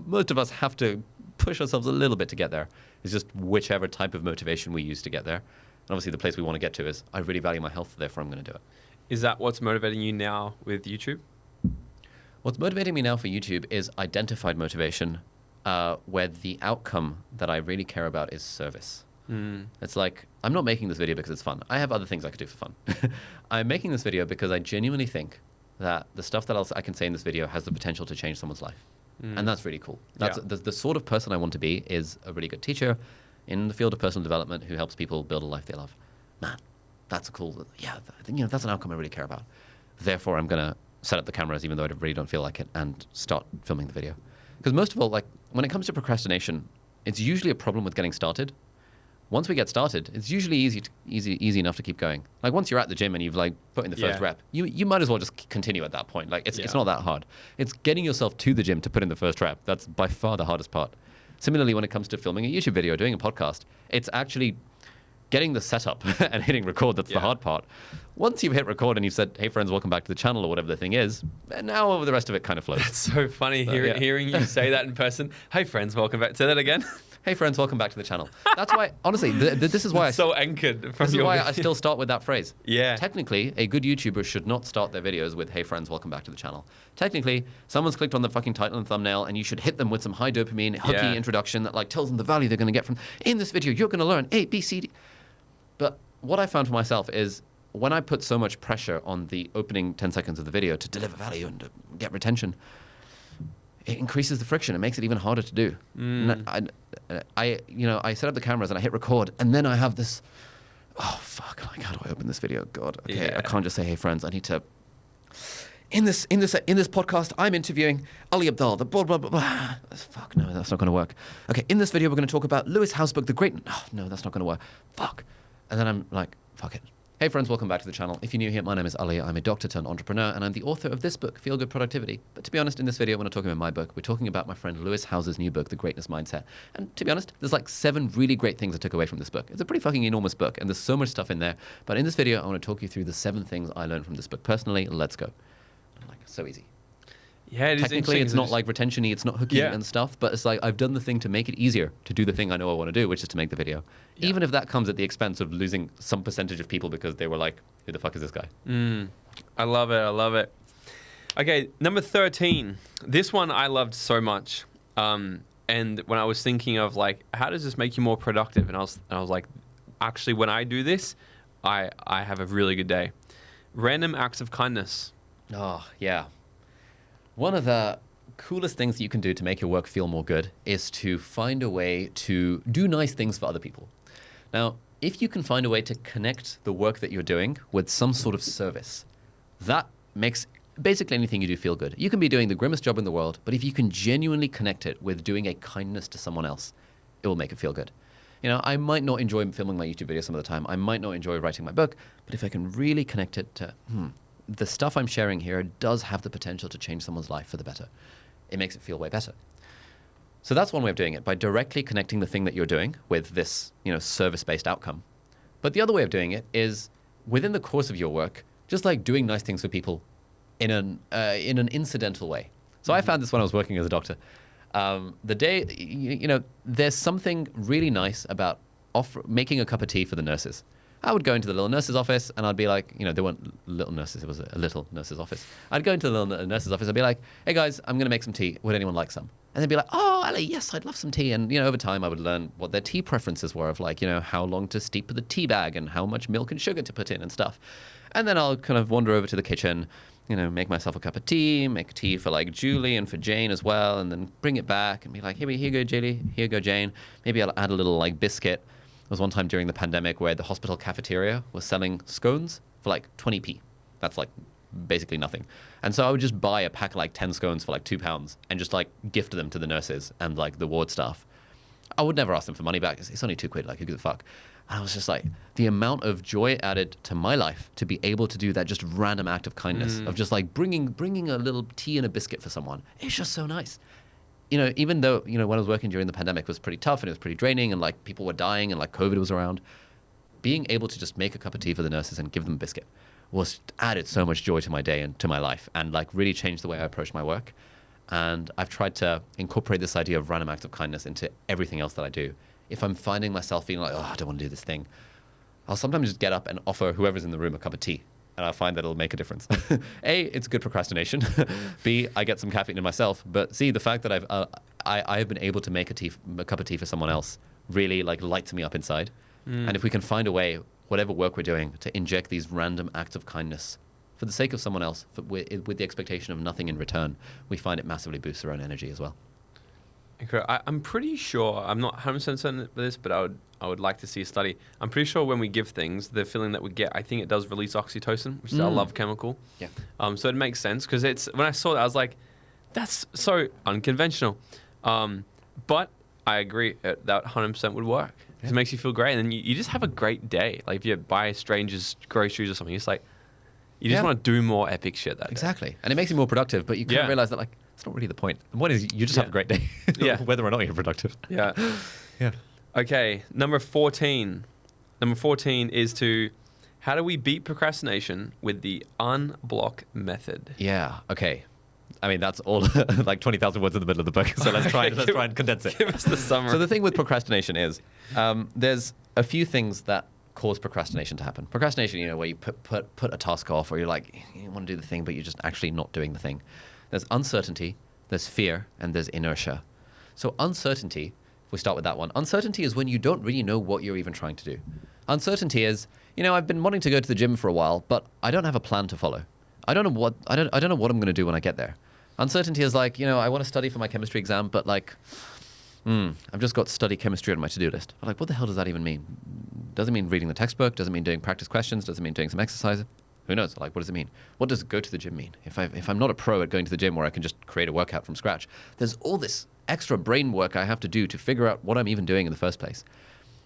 most of us have to push ourselves a little bit to get there. It's just whichever type of motivation we use to get there. And obviously the place we want to get to is I really value my health, therefore I'm going to do it. Is that what's motivating you now with YouTube? What's motivating me now for YouTube is identified motivation, where the outcome that I really care about is service. It's like, I'm not making this video because it's fun. I have other things I could do for fun. I'm making this video because I genuinely think that the stuff that I can say in this video has the potential to change someone's life. And that's really cool. That's the sort of person I want to be is a really good teacher in the field of personal development who helps people build a life they love. Man, that's a cool, that's an outcome I really care about. Therefore, I'm going to set up the cameras even though I really don't feel like it and start filming the video. Because most of all, like when it comes to procrastination, it's usually a problem with getting started. Once we get started, it's usually easy enough to keep going. Like once you're at the gym and you've like put in the first rep, you might as well just continue at that point. Like it's not that hard. It's getting yourself to the gym to put in the first rep. That's by far the hardest part. Similarly, when it comes to filming a YouTube video, doing a podcast, it's actually getting the setup and hitting record. That's the hard part. Once you've hit record and you've said, hey friends, welcome back to the channel or whatever the thing is, and now the rest of it kind of flows. It's so funny hearing you say that in person. Hey friends, welcome back. Say that again. Hey friends, welcome back to the channel. That's why, honestly, this is why it's so anchored. This is why I still start with that phrase. Yeah. Technically, a good YouTuber should not start their videos with, hey friends, welcome back to the channel. Technically, someone's clicked on the fucking title and thumbnail and you should hit them with some high dopamine, hooky introduction that like tells them the value they're going to get from, in this video, you're going to learn A, B, C, D. But what I found for myself is when I put so much pressure on the opening 10 seconds of the video to deliver value and to get retention, it increases the friction. It makes it even harder to do. I set up the cameras and I hit record, and then I have this, oh fuck, like how do I open this video? God, okay, I can't just say, hey friends, I need to. In this podcast, I'm interviewing Ali Abdaal, the blah blah blah blah. Fuck, no, that's not going to work. Okay, in this video, we're going to talk about Lewis Housebook, the great. Oh, no, that's not going to work. Fuck. And then I'm like, fuck it. Hey friends, welcome back to the channel. If you're new here, my name is Ali. I'm a doctor turned entrepreneur, and I'm the author of this book, Feel Good Productivity. But to be honest, in this video, we're not talking about my book. We're talking about my friend Lewis Howes's new book, The Greatness Mindset. And to be honest, there's like 7 really great things I took away from this book. It's a pretty fucking enormous book, and there's so much stuff in there. But in this video, I want to talk you through the 7 things I learned from this book personally. Let's go. Like, so easy. Yeah, it is. Technically, it's not like retention-y, it's not hooky and stuff, but it's like I've done the thing to make it easier to do the thing I know I want to do, which is to make the video. Yeah. Even if that comes at the expense of losing some percentage of people because they were like, who the fuck is this guy? I love it. I love it. Okay, number 13. This one I loved so much. And when I was thinking of like, how does this make you more productive? And I was like, actually, when I do this, I have a really good day. Random acts of kindness. Oh, yeah. One of the coolest things that you can do to make your work feel more good is to find a way to do nice things for other people. Now, if you can find a way to connect the work that you're doing with some sort of service, that makes basically anything you do feel good. You can be doing the grimmest job in the world, but if you can genuinely connect it with doing a kindness to someone else, it will make it feel good. I might not enjoy filming my YouTube videos some of the time. I might not enjoy writing my book, but if I can really connect it to, the stuff I'm sharing here does have the potential to change someone's life for the better. It makes it feel way better. So that's one way of doing it, by directly connecting the thing that you're doing with this, service-based outcome. But the other way of doing it is within the course of your work, just like doing nice things for people in an incidental way. So I found this when I was working as a doctor. The day, there's something really nice about making a cup of tea for the nurses. I would go into the little nurse's office and I'd be like, they weren't little nurses, it was a little nurse's office. I'd go into the little nurse's office, I'd be like, hey guys, I'm going to make some tea. Would anyone like some? And they'd be like, oh, Ali, yes, I'd love some tea. And, over time I would learn what their tea preferences were of like, how long to steep the tea bag and how much milk and sugar to put in and stuff. And then I'll kind of wander over to the kitchen, make myself a cup of tea, make tea for like Julie and for Jane as well, and then bring it back and be like, here you go, Julie, here you go, Jane. Maybe I'll add a little like biscuit. There was one time during the pandemic where the hospital cafeteria was selling scones for like 20p. That's like basically nothing. And so I would just buy a pack of like 10 scones for like £2 and just like gift them to the nurses and like the ward staff. I would never ask them for money back. It's only £2, like who gives a fuck? And I was just like, the amount of joy it added to my life to be able to do that just random act of kindness of just like bringing a little tea and a biscuit for someone. It's just so nice. Even though, when I was working during the pandemic, it was pretty tough and it was pretty draining and like people were dying and like COVID was around, being able to just make a cup of tea for the nurses and give them a biscuit was added so much joy to my day and to my life and like really changed the way I approach my work. And I've tried to incorporate this idea of random acts of kindness into everything else that I do. If I'm finding myself feeling like, oh, I don't want to do this thing, I'll sometimes just get up and offer whoever's in the room a cup of tea. And I find that it'll make a difference. A, it's good procrastination. B, I get some caffeine in myself. But C, the fact that I've been able to make a cup of tea for someone else really like lights me up inside. And if we can find a way, whatever work we're doing, to inject these random acts of kindness for the sake of someone else, with the expectation of nothing in return, we find it massively boosts our own energy as well. I'm pretty sure, I'm not 100% certain of this, but I would like to see a study. I'm pretty sure when we give things, the feeling that we get, I think it does release oxytocin, which is our love chemical. Yeah. So it makes sense because when I saw that, I was like, that's so unconventional. But I agree that 100% would work. It makes you feel great. And then you just have a great day. Like if you buy strangers groceries or something, it's like, you just want to do more epic shit that day. Exactly. And it makes you more productive, but you kind of realize that like, it's not really the point. The point is you just have a great day, whether or not you're productive. Yeah. Yeah. Okay, number 14. Number 14 is how do we beat procrastination with the unblock method? Yeah. Okay. I mean, that's all like 20,000 words in the middle of the book. So let's try and condense it. Give us the summary. So the thing with procrastination is there's a few things that cause procrastination to happen. Procrastination, where you put a task off, or you're like, you want to do the thing, but you're just actually not doing the thing. There's uncertainty, there's fear, and there's inertia. So uncertainty, if we start with that one, uncertainty is when you don't really know what you're even trying to do. Uncertainty is, I've been wanting to go to the gym for a while, but I don't have a plan to follow. I don't know what I'm going to do when I get there. Uncertainty is like, I want to study for my chemistry exam, but like, I've just got study chemistry on my to-do list. I'm like, what the hell does that even mean? Does it mean reading the textbook? Does it mean doing practice questions? Does it mean doing some exercise? Who knows? Like, what does it mean? What does go to the gym mean? If I'm not a pro at going to the gym where I can just create a workout from scratch, there's all this extra brain work I have to do to figure out what I'm even doing in the first place.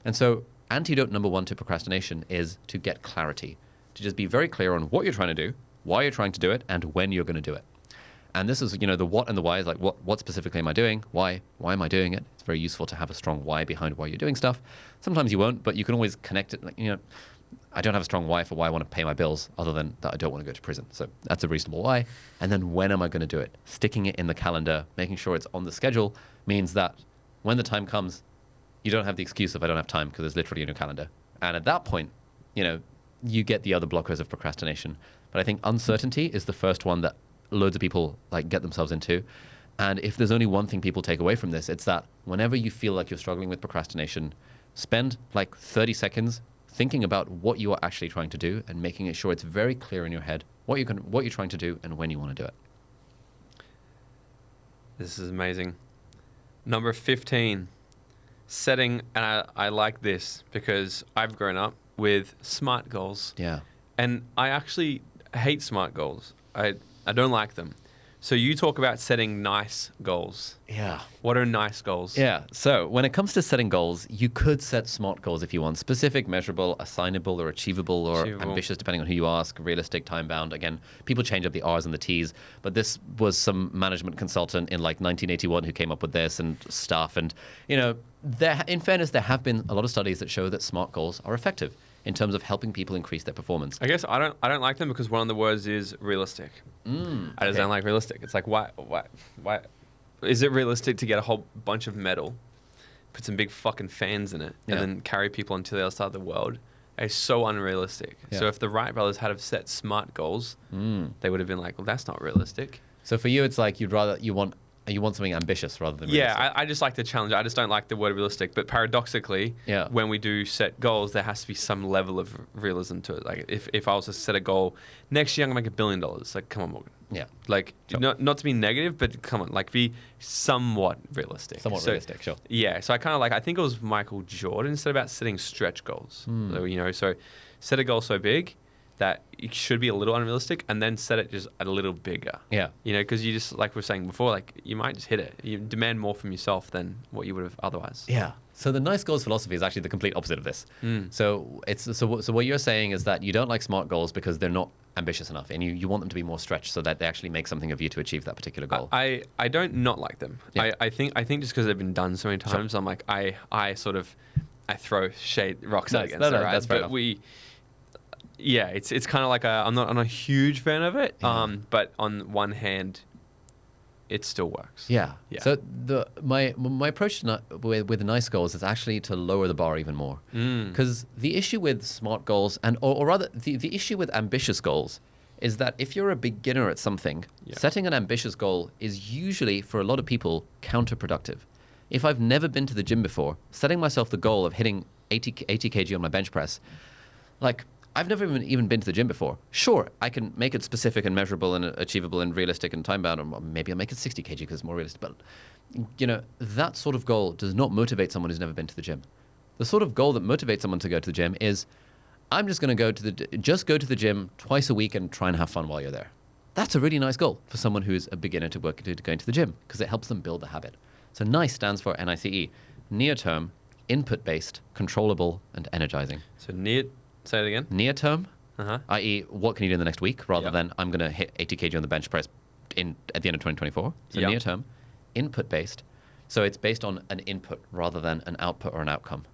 And so antidote number one to procrastination is to get clarity, to just be very clear on what you're trying to do, why you're trying to do it, and when you're going to do it. And this is, the what and the why is like, what specifically am I doing? Why am I doing it? It's very useful to have a strong why behind why you're doing stuff. Sometimes you won't, but you can always connect it. Like, I don't have a strong why for why I want to pay my bills other than that I don't want to go to prison. So that's a reasonable why. And then when am I going to do it? Sticking it in the calendar, making sure it's on the schedule means that when the time comes, you don't have the excuse of I don't have time because it's literally in your calendar. And at that point, you get the other blockers of procrastination. But I think uncertainty is the first one that loads of people like get themselves into. And if there's only one thing people take away from this, it's that whenever you feel like you're struggling with procrastination, spend like 30 seconds thinking about what you are actually trying to do and making sure it's very clear in your head what you're trying to do and when you want to do it. This is amazing. Number 15, setting, and I like this because I've grown up with SMART goals. Yeah. And I actually hate SMART goals. I don't like them. So you talk about setting nice goals. Yeah. What are nice goals? Yeah. So when it comes to setting goals, you could set SMART goals if you want. Specific, measurable, assignable, or achievable, or ambitious, depending on who you ask. Realistic, time-bound. Again, people change up the R's and the T's. But this was some management consultant in like 1981 who came up with this and stuff. And, in fairness, there have been a lot of studies that show that SMART goals are effective. in terms of helping people increase their performance. I guess I don't like them because one of the words is realistic. I just don't like realistic. It's like why is it realistic to get a whole bunch of metal, put some big fucking fans in it, and then carry people onto the other side of the world? It's so unrealistic. Yeah. So if the Wright brothers had have set smart goals, they would have been like, well, that's not realistic. So for you, it's like you want something ambitious rather than realistic. Yeah, I just like the challenge. I just don't like the word realistic. But paradoxically, when we do set goals, there has to be some level of realism to it. Like if I was to set a goal, next year I'm going to make $1 billion. Like, come on, Morgan. Yeah. Like, sure. not to be negative, but come on, like be somewhat realistic. Realistic, sure. Yeah, so I think it was Michael Jordan said about setting stretch goals. So, so set a goal so big that it should be a little unrealistic, and then set it just a little bigger. Yeah. Because you just, like we were saying before, like you might just hit it. You demand more from yourself than what you would have otherwise. Yeah. So the nice goals philosophy is actually the complete opposite of this. So what you're saying is that you don't like smart goals because they're not ambitious enough, and you want them to be more stretched so that they actually make something of you to achieve that particular goal. I don't not like them. Yeah. I think just because they've been done so many times, I'm like I throw rocks against it, right? That's fair enough. It's kind of like I'm not a huge fan of it. But on one hand, it still works. Yeah. So my approach with nice goals is actually to lower the bar even more. Because the issue with smart goals, or rather the issue with ambitious goals, is that if you're a beginner at something, setting an ambitious goal is usually, for a lot of people, counterproductive. If I've never been to the gym before, setting myself the goal of hitting 80 kg on my bench press, like, I've never even been to the gym before. Sure, I can make it specific and measurable and achievable and realistic and time-bound, or maybe I'll make it 60 kg because it's more realistic. But, that sort of goal does not motivate someone who's never been to the gym. The sort of goal that motivates someone to go to the gym is, I'm just going to go to the gym twice a week and try and have fun while you're there. That's a really nice goal for someone who is a beginner to going to the gym, because it helps them build the habit. So NICE stands for NICE, near-term, input-based, controllable, and energizing. So say it again. Near term, i.e., what can you do in the next week, rather than I'm going to hit 80 kg on the bench press at the end of 2024. So near term, input based. So it's based on an input rather than an output or an outcome.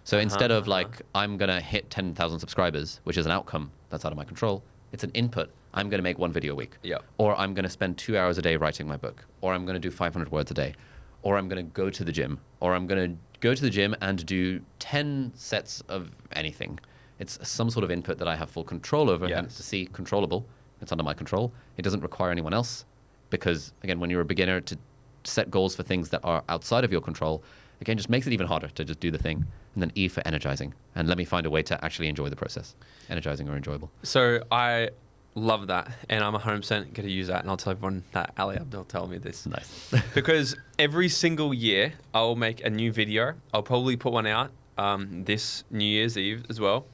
So instead of I'm going to hit 10,000 subscribers, which is an outcome that's out of my control, it's an input. I'm going to make one video a week. Or I'm going to spend 2 hours a day writing my book. Or I'm going to do 500 words a day. Or I'm going to go to the gym. Or I'm going to go to the gym and do 10 sets of anything. It's some sort of input that I have full control over, and to see controllable. It's under my control. It doesn't require anyone else, because, again, when you're a beginner, to set goals for things that are outside of your control, again, just makes it even harder to just do the thing. And then E for energizing. And let me find a way to actually enjoy the process. Energizing or enjoyable. So I love that, and I'm 100% going to use that, and I'll tell everyone that Ali Abdaal told me this. Nice. Because every single year, I'll make a new video. I'll probably put one out this New Year's Eve as well.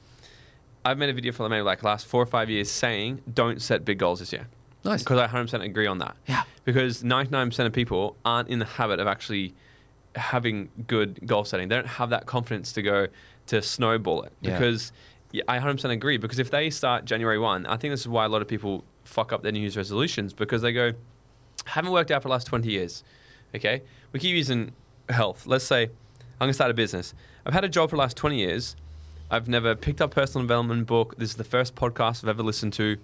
I've made a video for maybe like last 4 or 5 years saying, don't set big goals this year. Nice. Because I 100% agree on that. Yeah. Because 99% of people aren't in the habit of actually having good goal setting. They don't have that confidence to go to snowball it. Because I 100% agree. Because if they start January 1, I think this is why a lot of people fuck up their New Year's resolutions, because they go, haven't worked out for the last 20 years. Okay? We keep using health. Let's say, I'm going to start a business. I've had a job for the last 20 years. I've never picked up a personal development book. This is the first podcast I've ever listened to,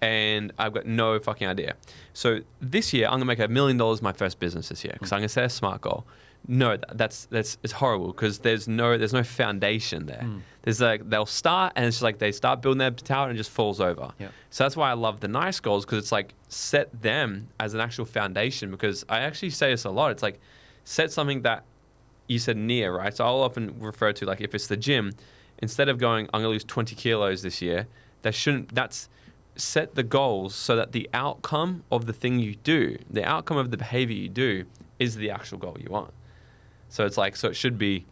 and I've got no fucking idea. So this year, I'm gonna make $1 million my first business this year, because I'm gonna set a smart goal. No, that's it's horrible, because there's no foundation there. There's like, they'll start, and it's just like they start building their tower and it just falls over. So that's why I love the nice goals, because it's like set them as an actual foundation. Because I actually say this a lot. It's like set something that you said near, right? So I'll often refer to, like, if it's the gym. Instead of going, I'm going to lose 20 kilos this year, that's set the goals so that the outcome of the thing you do, the outcome of the behavior you do, is the actual goal you want. So it's like, so it should be,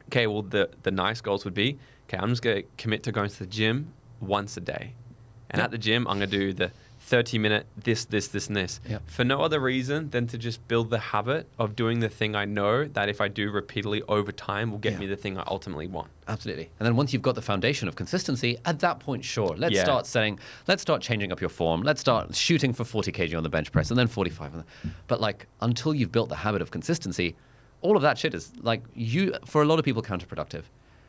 okay, well, the nice goals would be, okay, I'm just going to commit to going to the gym once a day. And at the gym, I'm going to do the 30-minute this, and this. For no other reason than to just build the habit of doing the thing I know that if I do repeatedly over time will get me the thing I ultimately want. Absolutely. And then once you've got the foundation of consistency, at that point, sure, let's start changing up your form. Let's start shooting for 40 kg on the bench press and then 45. But like, until you've built the habit of consistency, all of that shit is like, for a lot of people, counterproductive.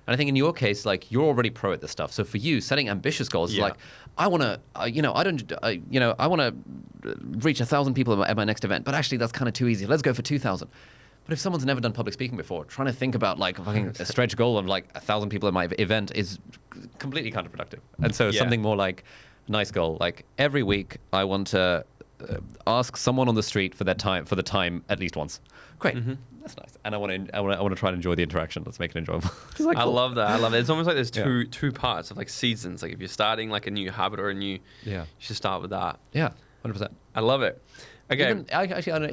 And I think in your case, like you're already pro at this stuff. So for you, setting ambitious goals is like, I want to, I want to reach 1,000 people at my next event, but actually that's kind of too easy. Let's go for 2,000. But if someone's never done public speaking before, trying to think about like a stretch goal of like 1,000 people at my event is completely counterproductive. And so something more like nice goal, like every week I want to ask someone on the street for the time at least once. Great. That's nice. And I want to try and enjoy the interaction. Let's make it enjoyable. Like, I cool. love that. I love it. It's almost like there's two parts of like seasons. Like if you're starting like a new habit or a new, you should start with that. Yeah, 100%. I love it. Okay. I don't know,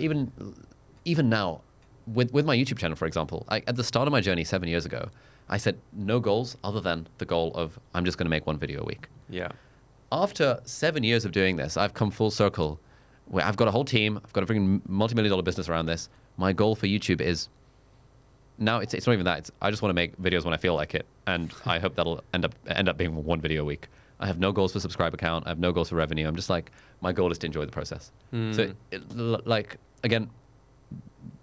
even now, with my YouTube channel, for example, at the start of my journey 7 years ago, I set no goals other than the goal of I'm just going to make one video a week. Yeah. After 7 years of doing this, I've come full circle where I've got a whole team. I've got a freaking multi-million-dollar business around this. My goal for YouTube is now it's not even that. I just want to make videos when I feel like it, and I hope that'll end up being one video a week. I have no goals for subscriber count. I have no goals for revenue. I'm just like, my goal is to enjoy the process. So, like, again,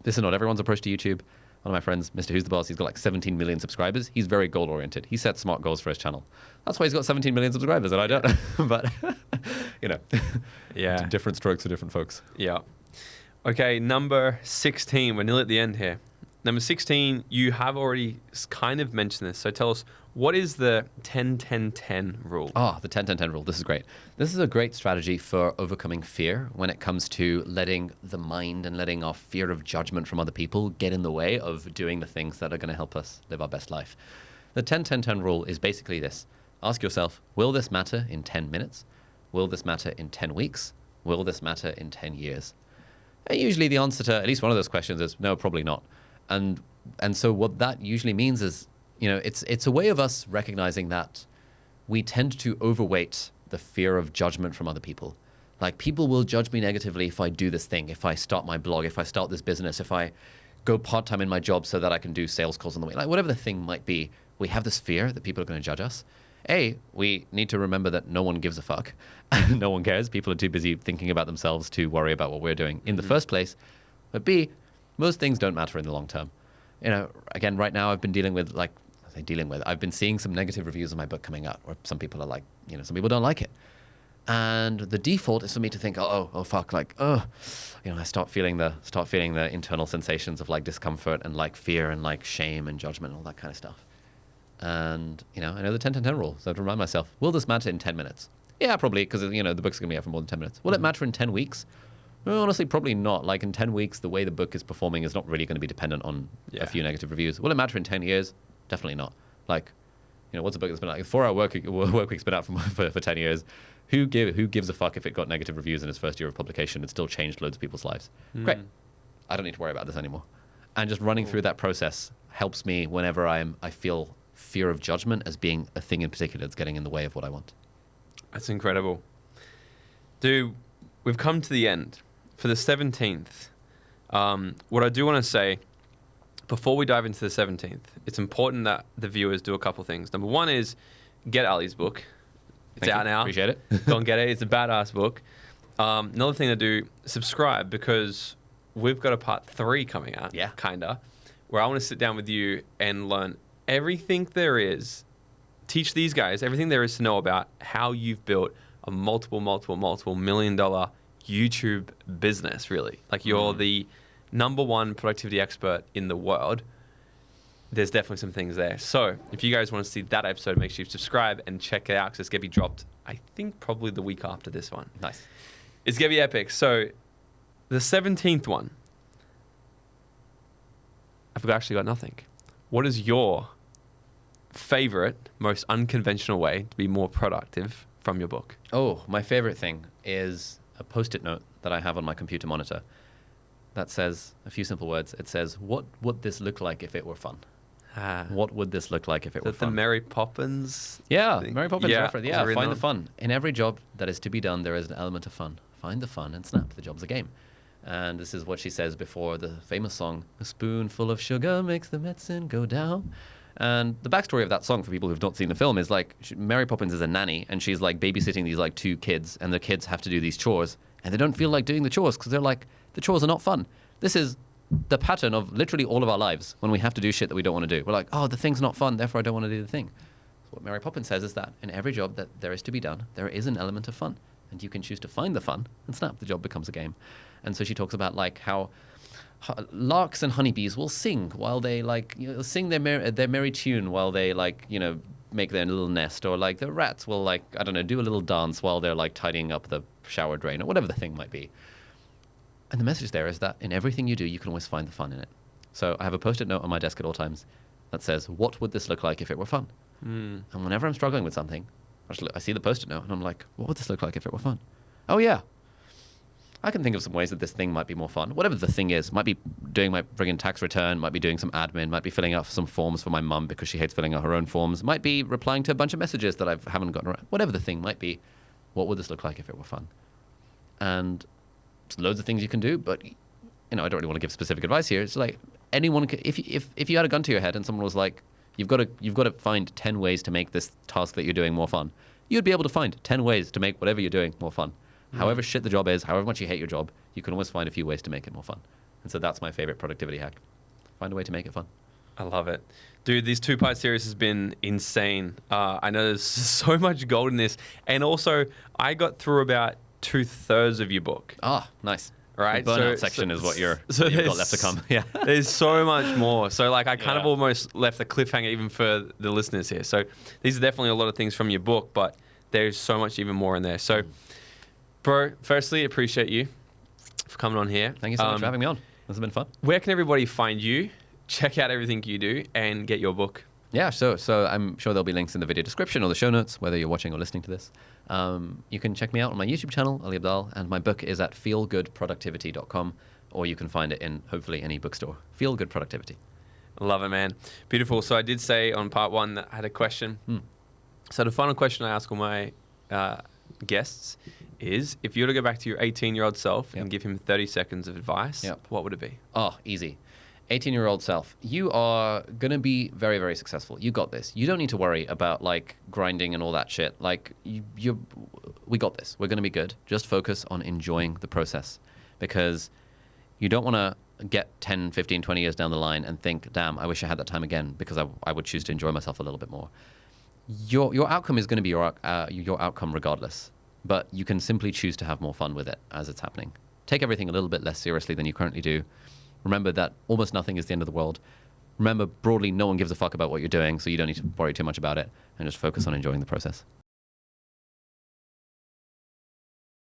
this is not everyone's approach to YouTube. One of my friends, Mr. Who's the Boss, he's got like 17 million subscribers. He's very goal-oriented. He sets smart goals for his channel. That's why he's got 17 million subscribers, and I don't. But, different strokes for different folks. Yeah. Okay, number 16. We're nearly at the end here. Number 16, you have already kind of mentioned this. So tell us, what is the 10-10-10 rule? The 10-10-10 rule. This is great. This is a great strategy for overcoming fear when it comes to letting the mind and letting our fear of judgment from other people get in the way of doing the things that are going to help us live our best life. The 10-10-10 rule is basically this. Ask yourself, will this matter in 10 minutes? Will this matter in 10 weeks? Will this matter in 10 years? And usually the answer to at least one of those questions is no, probably not. And so what that usually means is, it's a way of us recognizing that we tend to overweight the fear of judgment from other people. Like, people will judge me negatively if I do this thing, if I start my blog, if I start this business, if I go part-time in my job so that I can do sales calls on the way. Like, whatever the thing might be, we have this fear that people are going to judge us. We need to remember that no one gives a fuck. No one cares. People are too busy thinking about themselves to worry about what we're doing in the first place. But B, most things don't matter in the long term. Again, right now I've been I've been seeing some negative reviews of my book coming out where some people are like, some people don't like it. And the default is for me to think, oh fuck, like, I start feeling the internal sensations of like discomfort and like fear and like shame and judgment and all that kind of stuff. And, I know the 10-10-10 rule, so I have to remind myself, will this matter in 10 minutes? Yeah, probably, because, the book's going to be out for more than 10 minutes. Will it matter in 10 weeks? Well, honestly, probably not. Like, in 10 weeks, the way the book is performing is not really going to be dependent on a few negative reviews. Will it matter in 10 years? Definitely not. Like, what's a book that's been like, 4-hour work week's been out for 10 years. Who gives a fuck if it got negative reviews in its first year of publication? It still changed loads of people's lives. Great. I don't need to worry about this anymore. And just running through that process helps me whenever I feel fear of judgment as being a thing in particular that's getting in the way of what I want. That's incredible. Dude, we've come to the end. For the 17th, what I do want to say, before we dive into the 17th, it's important that the viewers do a couple things. Number one is get Ali's book. It's out now. Appreciate it. Go and get it. It's a badass book. Another thing to do, subscribe, because we've got a part 3 coming out. Yeah. Kinda. Where I want to sit down with you and learn everything there is, teach these guys everything there is to know about how you've built a multiple $1 million YouTube business, really. Like, you're the number one productivity expert in the world. There's definitely some things there. So if you guys want to see that episode, make sure you subscribe and check it out, because it's going to be dropped, I think, probably the week after this one. Nice. It's going to be epic. So the 17th one, I've actually got nothing. What is your favorite, most unconventional way to be more productive from your book? Oh, my favorite thing is a Post-it note that I have on my computer monitor that says a few simple words. It says, what would this look like if it were fun? What would this look like if it were fun? The Mary Poppins thing? Mary Poppins reference. Yeah, find the fun. fun. In every job that is to be done, there is an element of fun. Find the fun and snap. The job's a game. And this is what she says before the famous song, "A spoonful of sugar makes the medicine go down." And the backstory of that song, for people who've not seen the film, is like Mary Poppins is a nanny, and she's like babysitting these like 2 kids, and the kids have to do these chores, and they don't feel like doing the chores because they're like, the chores are not fun. This is the pattern of literally all of our lives when we have to do shit that we don't want to do. We're like, oh, the thing's not fun, therefore I don't want to do the thing. So what Mary Poppins says is that in every job that there is to be done, there is an element of fun. And you can choose to find the fun, and snap, the job becomes a game. And so she talks about like how larks and honeybees will sing while they like, sing their merry tune while they like, make their little nest, or like the rats will like, I don't know, do a little dance while they're like tidying up the shower drain, or whatever the thing might be. And the message there is that in everything you do, you can always find the fun in it. So I have a post-it note on my desk at all times that says, what would this look like if it were fun? And whenever I'm struggling with something, I see the post-it note and I'm like, what would this look like if it were fun? Oh yeah, I can think of some ways that this thing might be more fun. Whatever the thing is, might be doing my friggin' tax return, might be doing some admin, might be filling out some forms for my mum because she hates filling out her own forms, might be replying to a bunch of messages that I haven't gotten around. Whatever the thing might be, what would this look like if it were fun? And there's loads of things you can do, but I don't really want to give specific advice here. It's like anyone can, if you had a gun to your head and someone was like, you've got to find 10 ways to make this task that you're doing more fun, you'd be able to find 10 ways to make whatever you're doing more fun. However shit the job is, however much you hate your job, you can always find a few ways to make it more fun. And so that's my favorite productivity hack. Find a way to make it fun. I love it. Dude, this 2-part series has been insane. I know there's so much gold in this. And also, I got through about 2/3 of your book. Ah, nice. Right? The burnout section is what you've got left to come. Yeah. There's so much more. So, like, I kind of almost left a cliffhanger even for the listeners here. So, these are definitely a lot of things from your book, but there's so much even more in there. So, bro, firstly, appreciate you for coming on here. Thank you so much for having me on. This has been fun. Where can everybody find you, check out everything you do, and get your book? Yeah, so I'm sure there'll be links in the video description or the show notes, whether you're watching or listening to this. You can check me out on my YouTube channel, Ali Abdaal, and my book is at feelgoodproductivity.com, or you can find it in, hopefully, any bookstore. Feel Good Productivity. Love it, man. Beautiful. So I did say on part 1 that I had a question. So the final question I ask all my guests is, if you were to go back to your 18-year-old self and give him 30 seconds of advice, what would it be? Oh, easy. 18-year-old self, you are going to be very, very successful. You got this. You don't need to worry about like grinding and all that shit. Like we got this. We're going to be good. Just focus on enjoying the process, because you don't want to get 10, 15, 20 years down the line and think, damn, I wish I had that time again, because I would choose to enjoy myself a little bit more. Your outcome is going to be your outcome regardless, but you can simply choose to have more fun with it as it's happening. Take everything a little bit less seriously than you currently do. Remember that almost nothing is the end of the world. Remember, broadly, no one gives a fuck about what you're doing, so you don't need to worry too much about it, and just focus on enjoying the process.